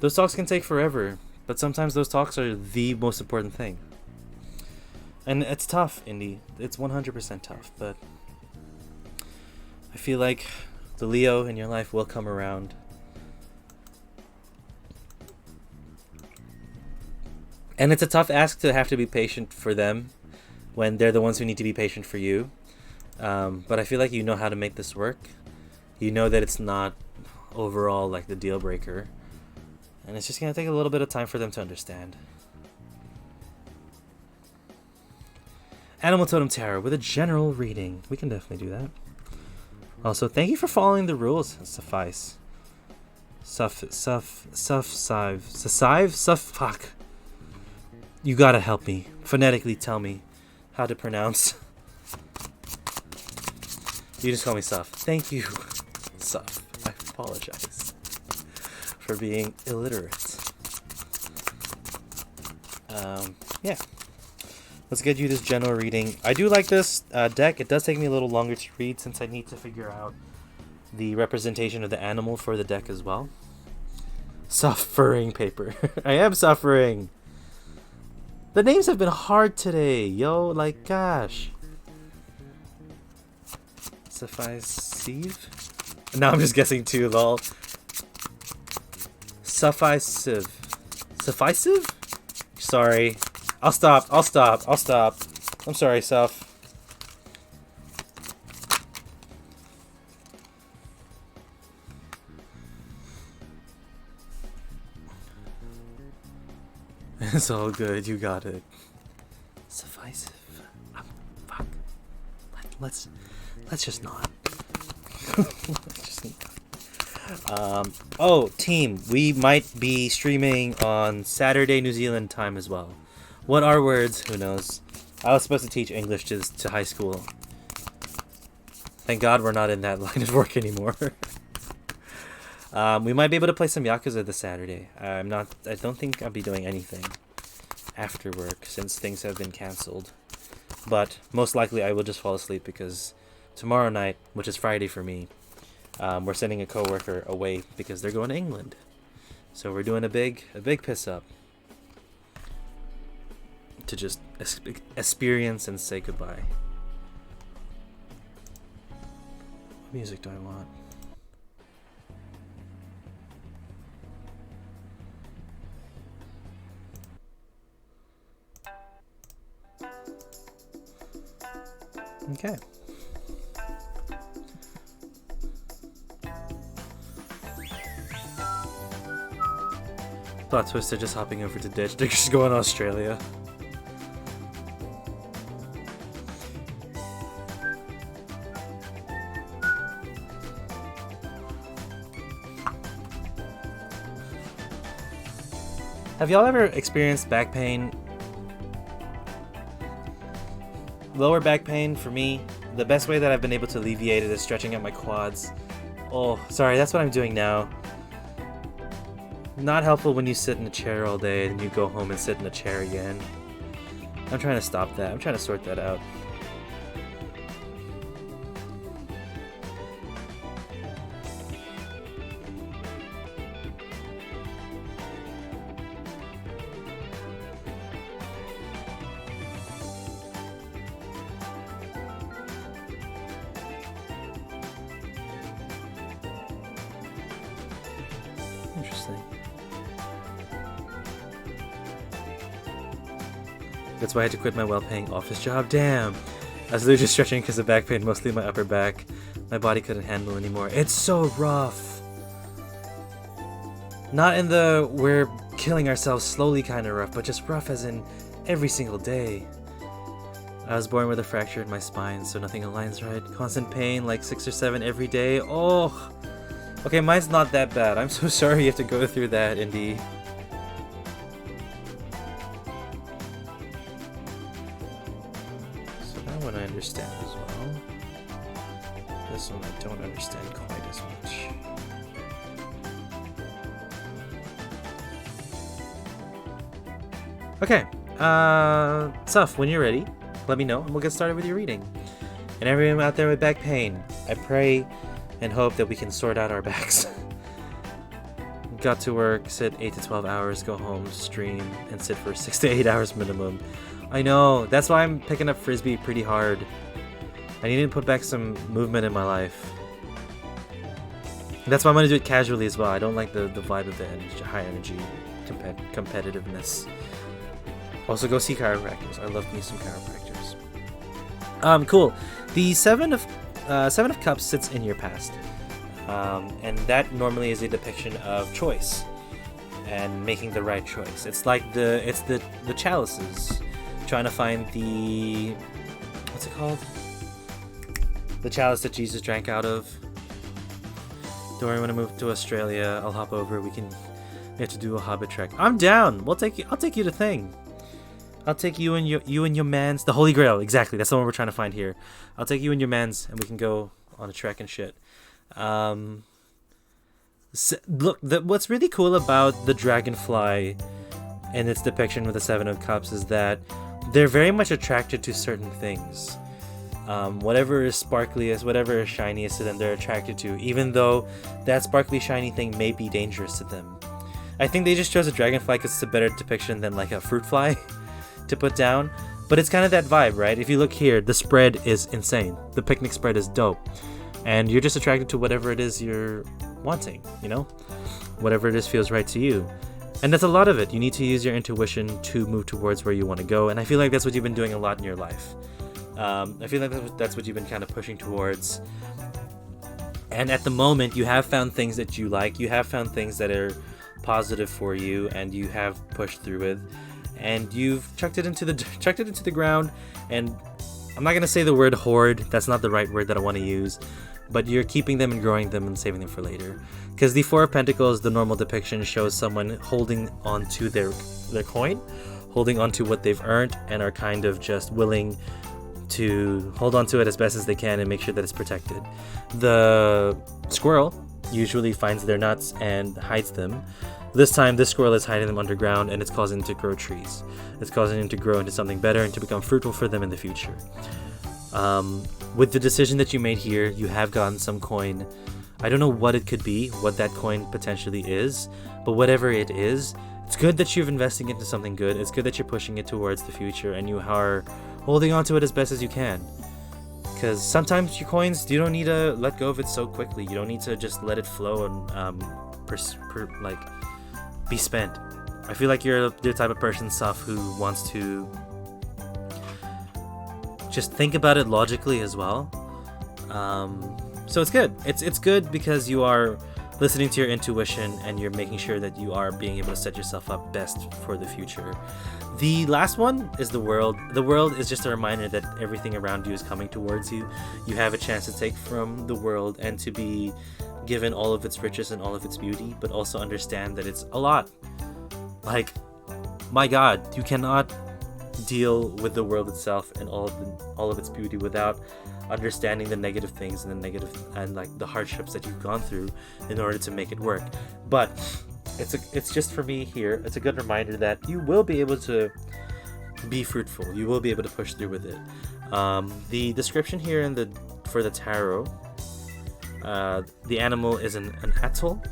those talks can take forever, but sometimes those talks are the most important thing. And it's tough, Indy. It's 100% tough, but I feel like the Leo in your life will come around. And it's a tough ask to have to be patient for them when they're the ones who need to be patient for you. But I feel like you know how to make this work. You know that it's not overall like the deal breaker. And it's just going to take a little bit of time for them to understand. Animal Totem Tarot with a general reading. We can definitely do that. Also, thank you for following the rules. Suffice. Fuck. You gotta help me. Phonetically tell me how to pronounce. You just call me Suf. Thank you, Suf. I apologize for being illiterate. Yeah. Let's get you this general reading. I do like this deck. It does take me a little longer to read since I need to figure out the representation of the animal for the deck as well. Suffering paper. I am suffering. The names have been hard today, yo. Like, gosh. Sufficeive? Now I'm just guessing too, lol. Sufficeive. Sufficeive? Sorry. I'll stop. I'm sorry, Suf. It's all good. You got it. Sufficeive. Fuck. Let's just not. Let's just not. Oh, team, we might be streaming on Saturday New Zealand time as well. What are words? Who knows? I was supposed to teach English to high school. Thank God we're not in that line of work anymore. We might be able to play some Yakuza this Saturday. I don't think I'll be doing anything after work since things have been cancelled. But most likely I will just fall asleep because tomorrow night, which is Friday for me, we're sending a coworker away because they're going to England. So we're doing a big piss up to just experience and say goodbye. What music do I want? Okay. Plot twist, they're just hopping over to ditch. They're just going to Australia. Have y'all ever experienced back pain? Lower back pain, for me, the best way that I've been able to alleviate it is stretching out my quads. Oh, sorry, that's what I'm doing now. Not helpful when you sit in a chair all day and you go home and sit in a chair again. I'm trying to stop that. I'm trying to sort that out. Interesting. That's why I had to quit my well-paying office job. Damn! I was literally just stretching because of back pain, mostly my upper back. My body couldn't handle anymore. It's so rough! Not in the we're killing ourselves slowly kind of rough, but just rough as in every single day. I was born with a fracture in my spine, so nothing aligns right. Constant pain, like 6 or 7 every day. Oh! Okay, mine's not that bad. I'm so sorry you have to go through that, Indy. So that one I understand as well. This one I don't understand quite as much. Okay, Suf, when you're ready, let me know and we'll get started with your reading. And everyone out there with back pain, I pray and hope that we can sort out our backs. Got to work, sit 8 to 12 hours, go home, stream, and sit for 6 to 8 hours minimum. I know, that's why I'm picking up Frisbee pretty hard. I need to put back some movement in my life. That's why I'm going to do it casually as well. I don't like the vibe of the high energy competitiveness. Also go see chiropractors. I love me some chiropractors. Cool. The Seven of Cups sits in your past, and that normally is a depiction of choice and making the right choice. It's like the chalices, trying to find the what's it called? The chalice that Jesus drank out of. Don't worry, when I move to Australia, I'll hop over. We have to do a Hobbit trek. I'm down. I'll take you to Thing. I'll take you and your mans. The Holy Grail, exactly. That's the one we're trying to find here. I'll take you and your mans, and we can go on a trek and shit. Look, what's really cool about the dragonfly and its depiction with the Seven of Cups is that they're very much attracted to certain things. Whatever is sparkliest, whatever is shiniest to them, they're attracted to, even though that sparkly, shiny thing may be dangerous to them. I think they just chose a dragonfly because it's a better depiction than like a fruit fly to put down, but it's kind of that vibe, right? If you look here, the spread is insane. The picnic spread is dope, and you're just attracted to whatever it is you're wanting, you know? Whatever it is feels right to you. And that's a lot of it. You need to use your intuition to move towards where you want to go, and I feel like that's what you've been doing a lot in your life. I feel like that's what you've been kind of pushing towards. And at the moment, you have found things that you like. You have found things that are positive for you, and you have pushed through it. And you've chucked it into the ground. And I'm not gonna say the word hoard. That's not the right word that I want to use. But you're keeping them and growing them and saving them for later. Because the Four of Pentacles, the normal depiction, shows someone holding onto their coin, holding on to what they've earned and are kind of just willing to hold on to it as best as they can and make sure that it's protected. The squirrel usually finds their nuts and hides them. This time, this squirrel is hiding them underground, and it's causing them to grow trees. It's causing them to grow into something better and to become fruitful for them in the future. With the decision that you made here, you have gotten some coin. I don't know what it could be, what that coin potentially is, but whatever it is, it's good that you're investing into something good. It's good that you're pushing it towards the future, and you are holding on to it as best as you can. Because sometimes your coins, you don't need to let go of it so quickly. You don't need to just let it flow and be spent. I feel like you're the type of person, Saf, who wants to just think about it logically as well. So it's good. It's good because you are listening to your intuition and you're making sure that you are being able to set yourself up best for the future. The last one is the world. The world is just a reminder that everything around you is coming towards you. You have a chance to take from the world and to be given all of its riches and all of its beauty, but also understand that it's a lot. Like, my God, you cannot deal with the world itself and all of its beauty without understanding the negative things and the hardships that you've gone through in order to make it work. But it's just for me here, it's a good reminder that you will be able to be fruitful. You will be able to push through with it. The description here for the tarot, the animal is an atoll.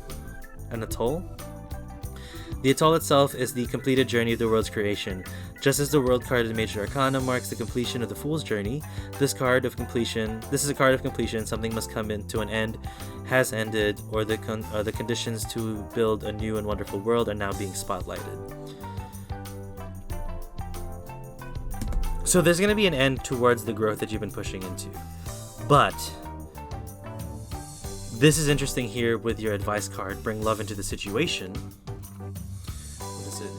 An atoll. The atoll itself is the completed journey of the world's creation. Just as the world card in Major Arcana marks the completion of the Fool's journey, this is a card of completion. Something must come into an end, has ended, or the conditions to build a new and wonderful world are now being spotlighted. So there's going to be an end towards the growth that you've been pushing into. But this is interesting here with your advice card, bring love into the situation.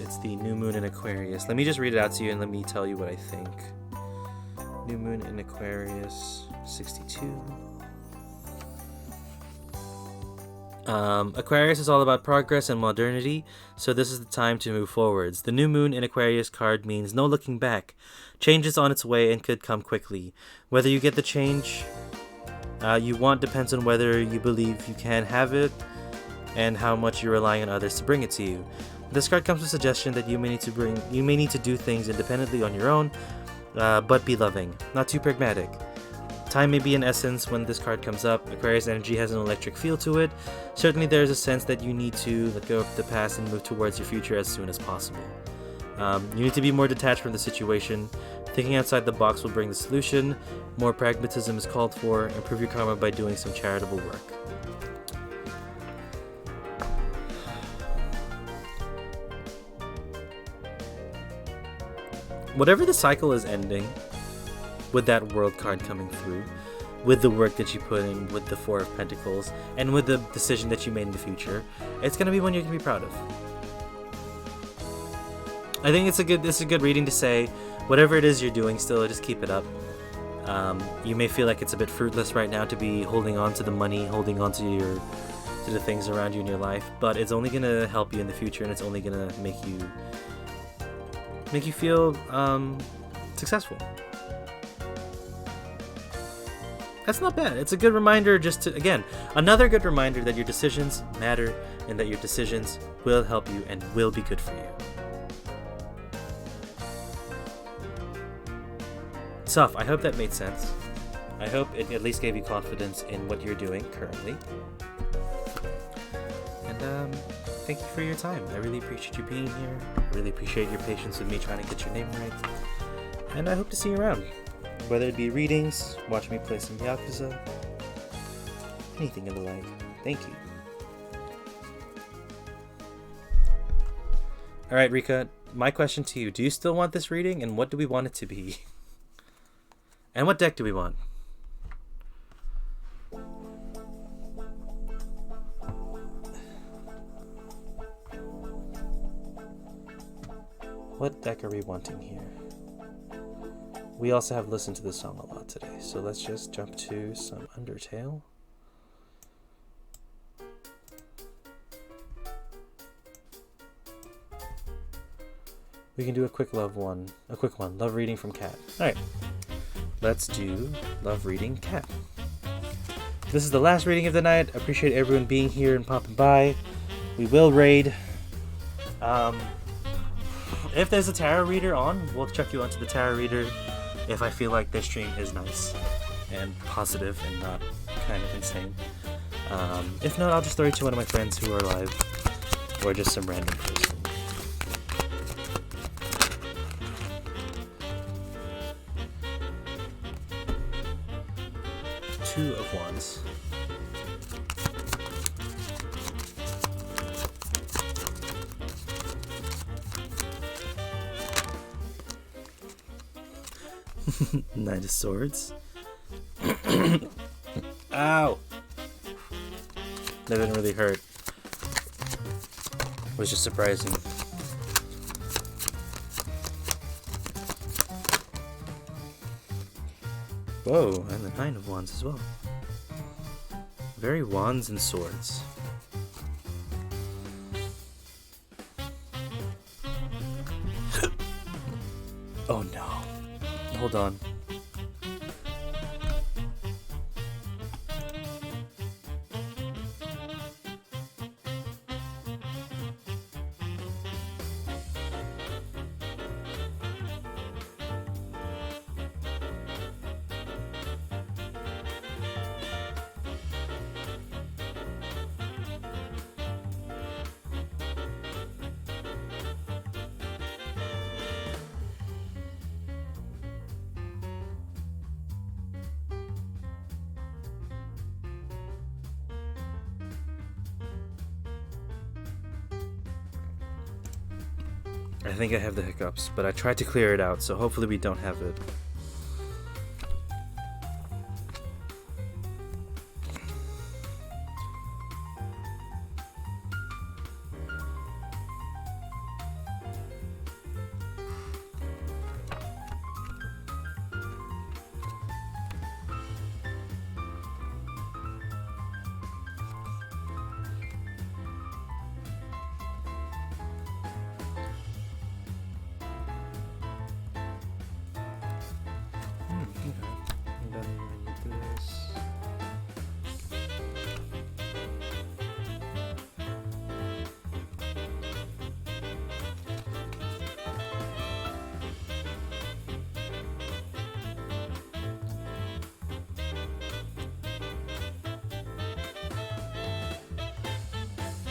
It's the new moon in Aquarius. Let me just read it out to you and let me tell you what I think. New moon in Aquarius, 62. Aquarius is all about progress and modernity, so this is the time to move forwards. The new moon in Aquarius card means no looking back. Change is on its way and could come quickly. Whether you get the change you want depends on whether you believe you can have it and how much you're relying on others to bring it to you. This card comes with a suggestion that you may need to do things independently on your own, but be loving, not too pragmatic. Time may be an essence when this card comes up. Aquarius energy has an electric feel to it. Certainly there is a sense that you need to let go of the past and move towards your future as soon as possible. You need to be more detached from the situation. Thinking outside the box will bring the solution. More pragmatism is called for. Improve your karma by doing some charitable work. Whatever the cycle is ending, with that world card coming through, with the work that you put in, with the Four of Pentacles, and with the decision that you made in the future, it's going to be one you can be proud of. I think this is a good reading to say, whatever it is you're doing still, just keep it up. You may feel like it's a bit fruitless right now to be holding on to the money, holding on to the things around you in your life, but it's only going to help you in the future, and it's only going to make you feel successful. That's not bad. It's a good reminder another good reminder that your decisions matter and that your decisions will help you and will be good for you. Saf, I hope that made sense. I hope it at least gave you confidence in what you're doing currently. And thank you for your time. I really appreciate you being here. I really appreciate your patience with me trying to get your name right. And I hope to see you around. Whether it be readings, watch me play some Yakuza, anything of the like. Thank you. Alright, Rika, my question to you. Do you still want this reading, and what do we want it to be? And what deck do we want? What deck are we wanting here? We also have listened to this song a lot today, so let's just jump to some Undertale. We can do a quick one. Love reading from Cat. Alright. Let's do Love Reading Cat. This is the last reading of the night. Appreciate everyone being here and popping by. We will raid. If there's a tarot reader on, we'll chuck you onto the tarot reader if I feel like this stream is nice and positive and not kind of insane. If not, I'll just throw it to one of my friends who are live or just some random person. Two of Wands. Knight of Swords. Ow! That didn't really hurt. It was just surprising. Whoa, and the Nine of Wands as well. Very wands and swords. Oh no. Hold on. I think I have the hiccups, but I tried to clear it out, so hopefully we don't have it.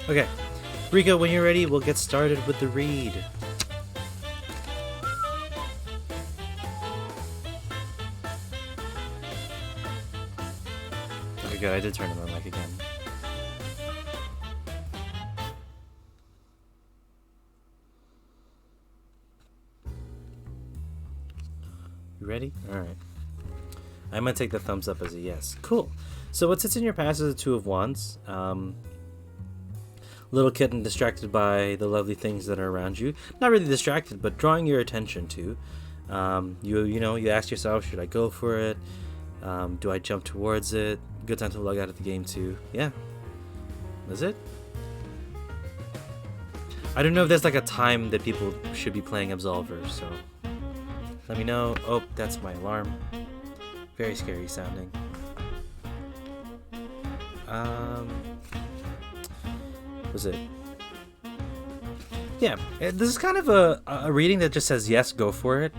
Okay, Rico, when you're ready, we'll get started with the read. Okay, good, I did turn on my mic again. You ready? Alright. I'm gonna take the thumbs up as a yes. Cool. So what sits in your past is the Two of Wands. Little kitten distracted by the lovely things that are around you. Not really distracted, but drawing your attention to. You ask yourself, should I go for it? Do I jump towards it? Good time to log out of the game too. Yeah. That's it. I don't know if there's like a time that people should be playing Absolver, so let me know. Oh, that's my alarm. Very scary sounding. Was it? Yeah, this is kind of a reading that just says yes, go for it.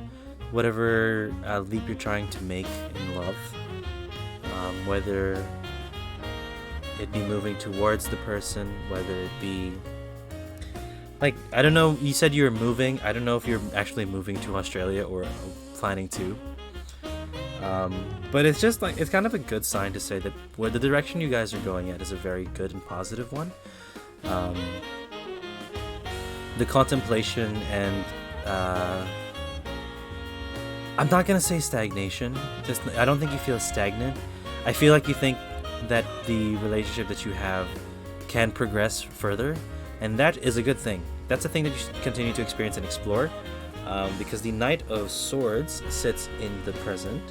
Whatever leap you're trying to make in love, whether it be moving towards the person, whether it be like, I don't know, you said you were moving. I don't know if you're actually moving to Australia or planning to. But it's just like, it's kind of a good sign to say that where the direction you guys are going at is a very good and positive one. The contemplation and I'm not gonna say stagnation. I don't think you feel stagnant. I feel like you think that the relationship that you have can progress further, and that is a good thing. That's a thing that you should continue to experience and explore, because the Knight of Swords sits in the present.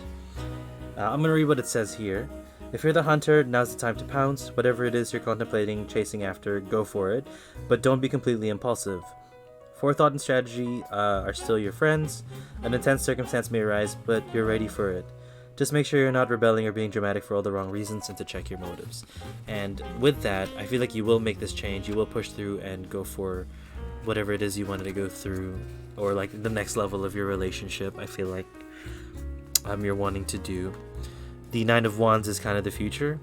I'm gonna read what it says here. If you're the hunter, now's the time to pounce. Whatever it is you're contemplating, chasing after, go for it. But don't be completely impulsive. Forethought and strategy are still your friends. An intense circumstance may arise, but you're ready for it. Just make sure you're not rebelling or being dramatic for all the wrong reasons, and to check your motives. And with that, I feel like you will make this change. You will push through and go for whatever it is you wanted to go through, or like the next level of your relationship. I feel like you're wanting to do. The Nine of Wands is kind of the future.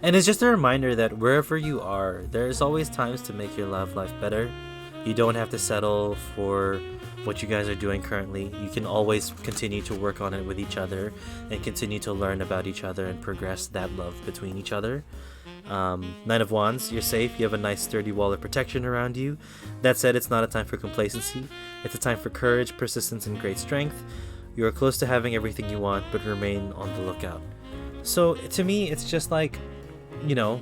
And it's just a reminder that wherever you are, there's always times to make your love life better. You don't have to settle for what you guys are doing currently. You can always continue to work on it with each other and continue to learn about each other and progress that love between each other. Nine of Wands, you're safe. You have a nice sturdy wall of protection around you. That said, it's not a time for complacency. It's a time for courage, persistence, and great strength. You are close to having everything you want, but remain on the lookout. So to me, it's just like, you know,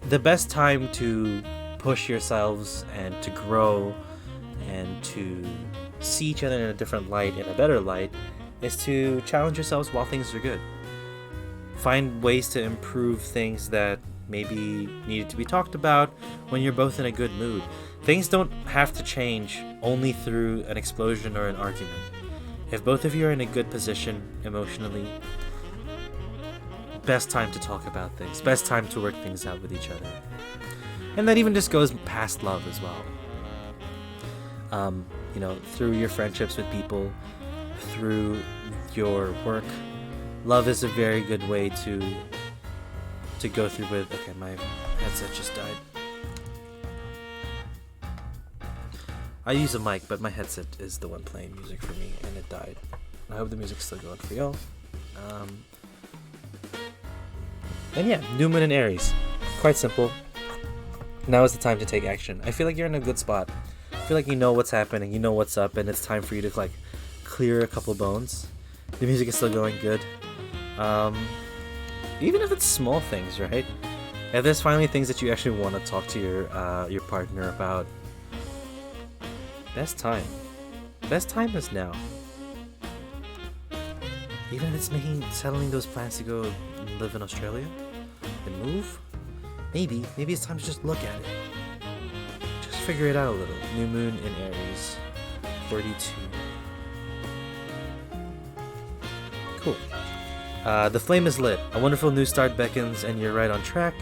the best time to push yourselves and to grow and to see each other in a different light, in a better light, is to challenge yourselves while things are good. Find ways to improve things that maybe needed to be talked about when you're both in a good mood. Things don't have to change only through an explosion or an argument. If both of you are in a good position emotionally, best time to talk about things, best time to work things out with each other. And that even just goes past love as well. You know, through your friendships with people, through your work, love is a very good way to go through with. Okay, my headset just died. I use a mic, but my headset is the one playing music for me, and it died. I hope the music's still going for y'all. And yeah, New Moon and Aries. Quite simple. Now is the time to take action. I feel like you're in a good spot. I feel like you know what's happening, you know what's up, and it's time for you to like clear a couple bones. The music is still going good. Even if it's small things, right? If there's finally things that you actually want to talk to your partner about, best time is now. Even if it's settling those plans to go live in Australia and move, maybe it's time to just look at it. Just figure it out a little. New Moon in Aries, 42. Cool. The flame is lit. A wonderful new start beckons, and you're right on track.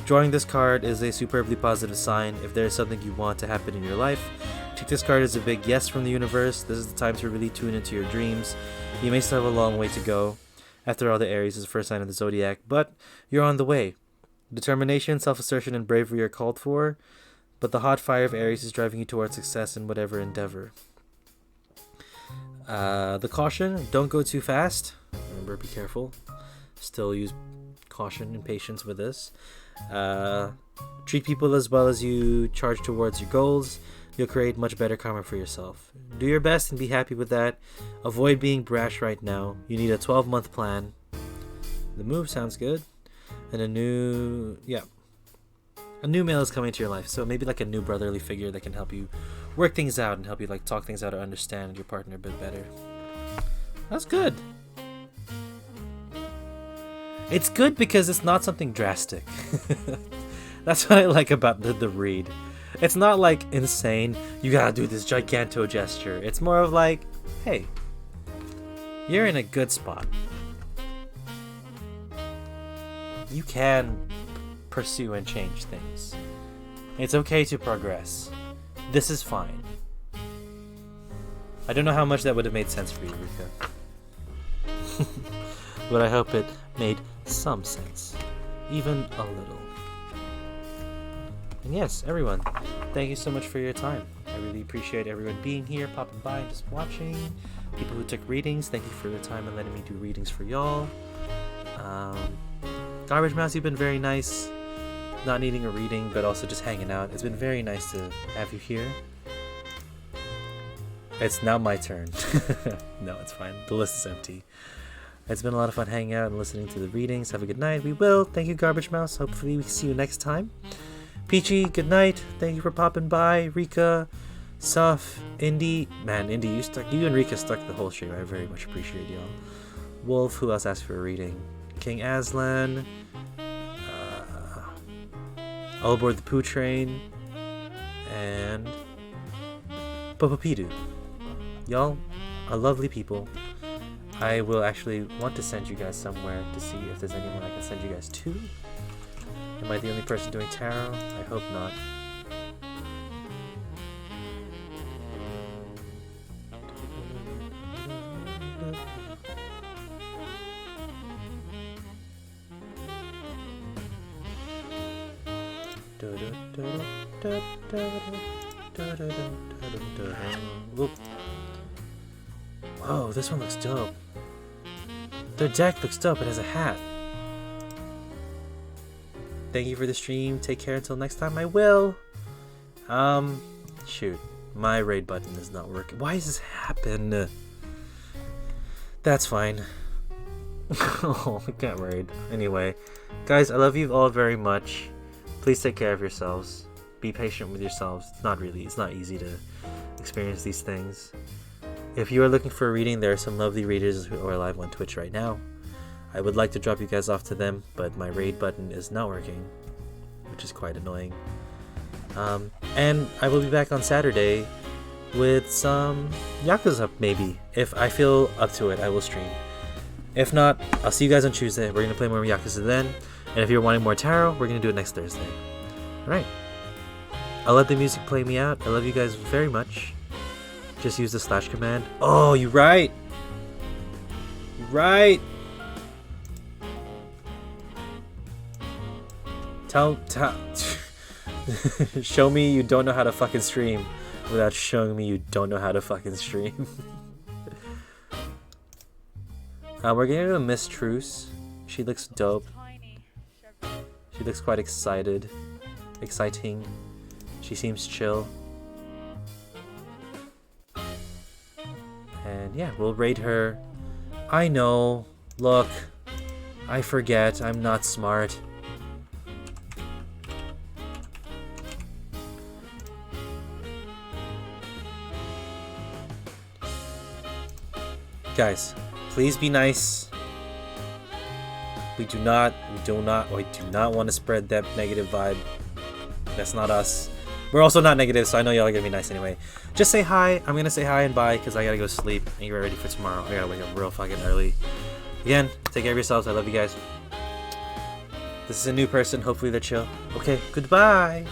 Drawing this card is a superbly positive sign. If there is something you want to happen in your life, take this card as a big yes from the universe. This is the time to really tune into your dreams. You may still have a long way to go. After all, the Aries is the first sign of the zodiac, but you're on the way. Determination, self-assertion, and bravery are called for, but the hot fire of Aries is driving you towards success in whatever endeavor. The caution, don't go too fast. Remember, be careful. Still use caution and patience with this. Treat people as well as you charge towards your goals. You'll create much better karma for yourself. Do your best and be happy with that. Avoid being brash right now. You need a 12-month plan. The move sounds good. And a new male is coming to your life. So maybe like a new brotherly figure that can help you work things out and help you like talk things out or understand your partner a bit better. That's good. It's good because it's not something drastic. That's what I like about the read. It's not like insane, you gotta do this giganto gesture. It's more of like, hey, you're in a good spot. You can pursue and change things. It's okay to progress. This is fine. I don't know how much that would have made sense for you, Rika. But I hope it made some sense. Even a little. And yes, everyone, thank you so much for your time. I really appreciate everyone being here, popping by, and just watching. People who took readings, thank you for the time and letting me do readings for y'all. Garbage Mouse, you've been very nice. Not needing a reading, but also just hanging out. It's been very nice to have you here. It's now my turn. No, it's fine. The list is empty. It's been a lot of fun hanging out and listening to the readings. Have a good night. We will. Thank you, Garbage Mouse. Hopefully we see you next time. Peachy, good night. Thank you for popping by. Rika, Suf, Indy. Man, Indy, you and Rika stuck the whole stream. I very much appreciate y'all. Wolf, who else asked for a reading? King Aslan. All aboard the Poo Train. and Popopidu. Y'all are lovely people. I will actually want to send you guys somewhere to see if there's anyone I can send you guys to. Am I the only person doing tarot? I hope not. Whoop. Whoa, this one looks dope. Their deck looks dope. It has a hat. Thank you for the stream. Take care until next time. I will. Shoot. My raid button is not working. Why does this happen? That's fine. Oh, I can't raid. Anyway, guys, I love you all very much. Please take care of yourselves. Be patient with yourselves. It's not easy to experience these things. If you are looking for a reading, there are some lovely readers who are live on Twitch right now. I would like to drop you guys off to them, but my raid button is not working, which is quite annoying. And I will be back on Saturday with some Yakuza, maybe. If I feel up to it, I will stream. If not, I'll see you guys on Tuesday. We're going to play more Yakuza then. And if you're wanting more tarot, we're going to do it next Thursday. Alright. I'll let the music play me out. I love you guys very much. Just use the slash command. Oh, you're right. You're right. Tell show me you don't know how to fucking stream without showing me you don't know how to fucking stream. We're getting a Miss Truce. She looks dope. She looks quite exciting. She seems chill. And yeah, we'll raid her. I know. Look. I forget. I'm not smart. Guys, please be nice. We do not want to spread that negative vibe. That's not us. We're also not negative, so I know y'all are gonna be nice anyway. Just say hi. I'm gonna say hi and bye because I gotta go sleep and get ready for tomorrow. I gotta wake up real fucking early. Again, take care of yourselves. I love you guys. This is a new person. Hopefully they're chill. Okay, goodbye.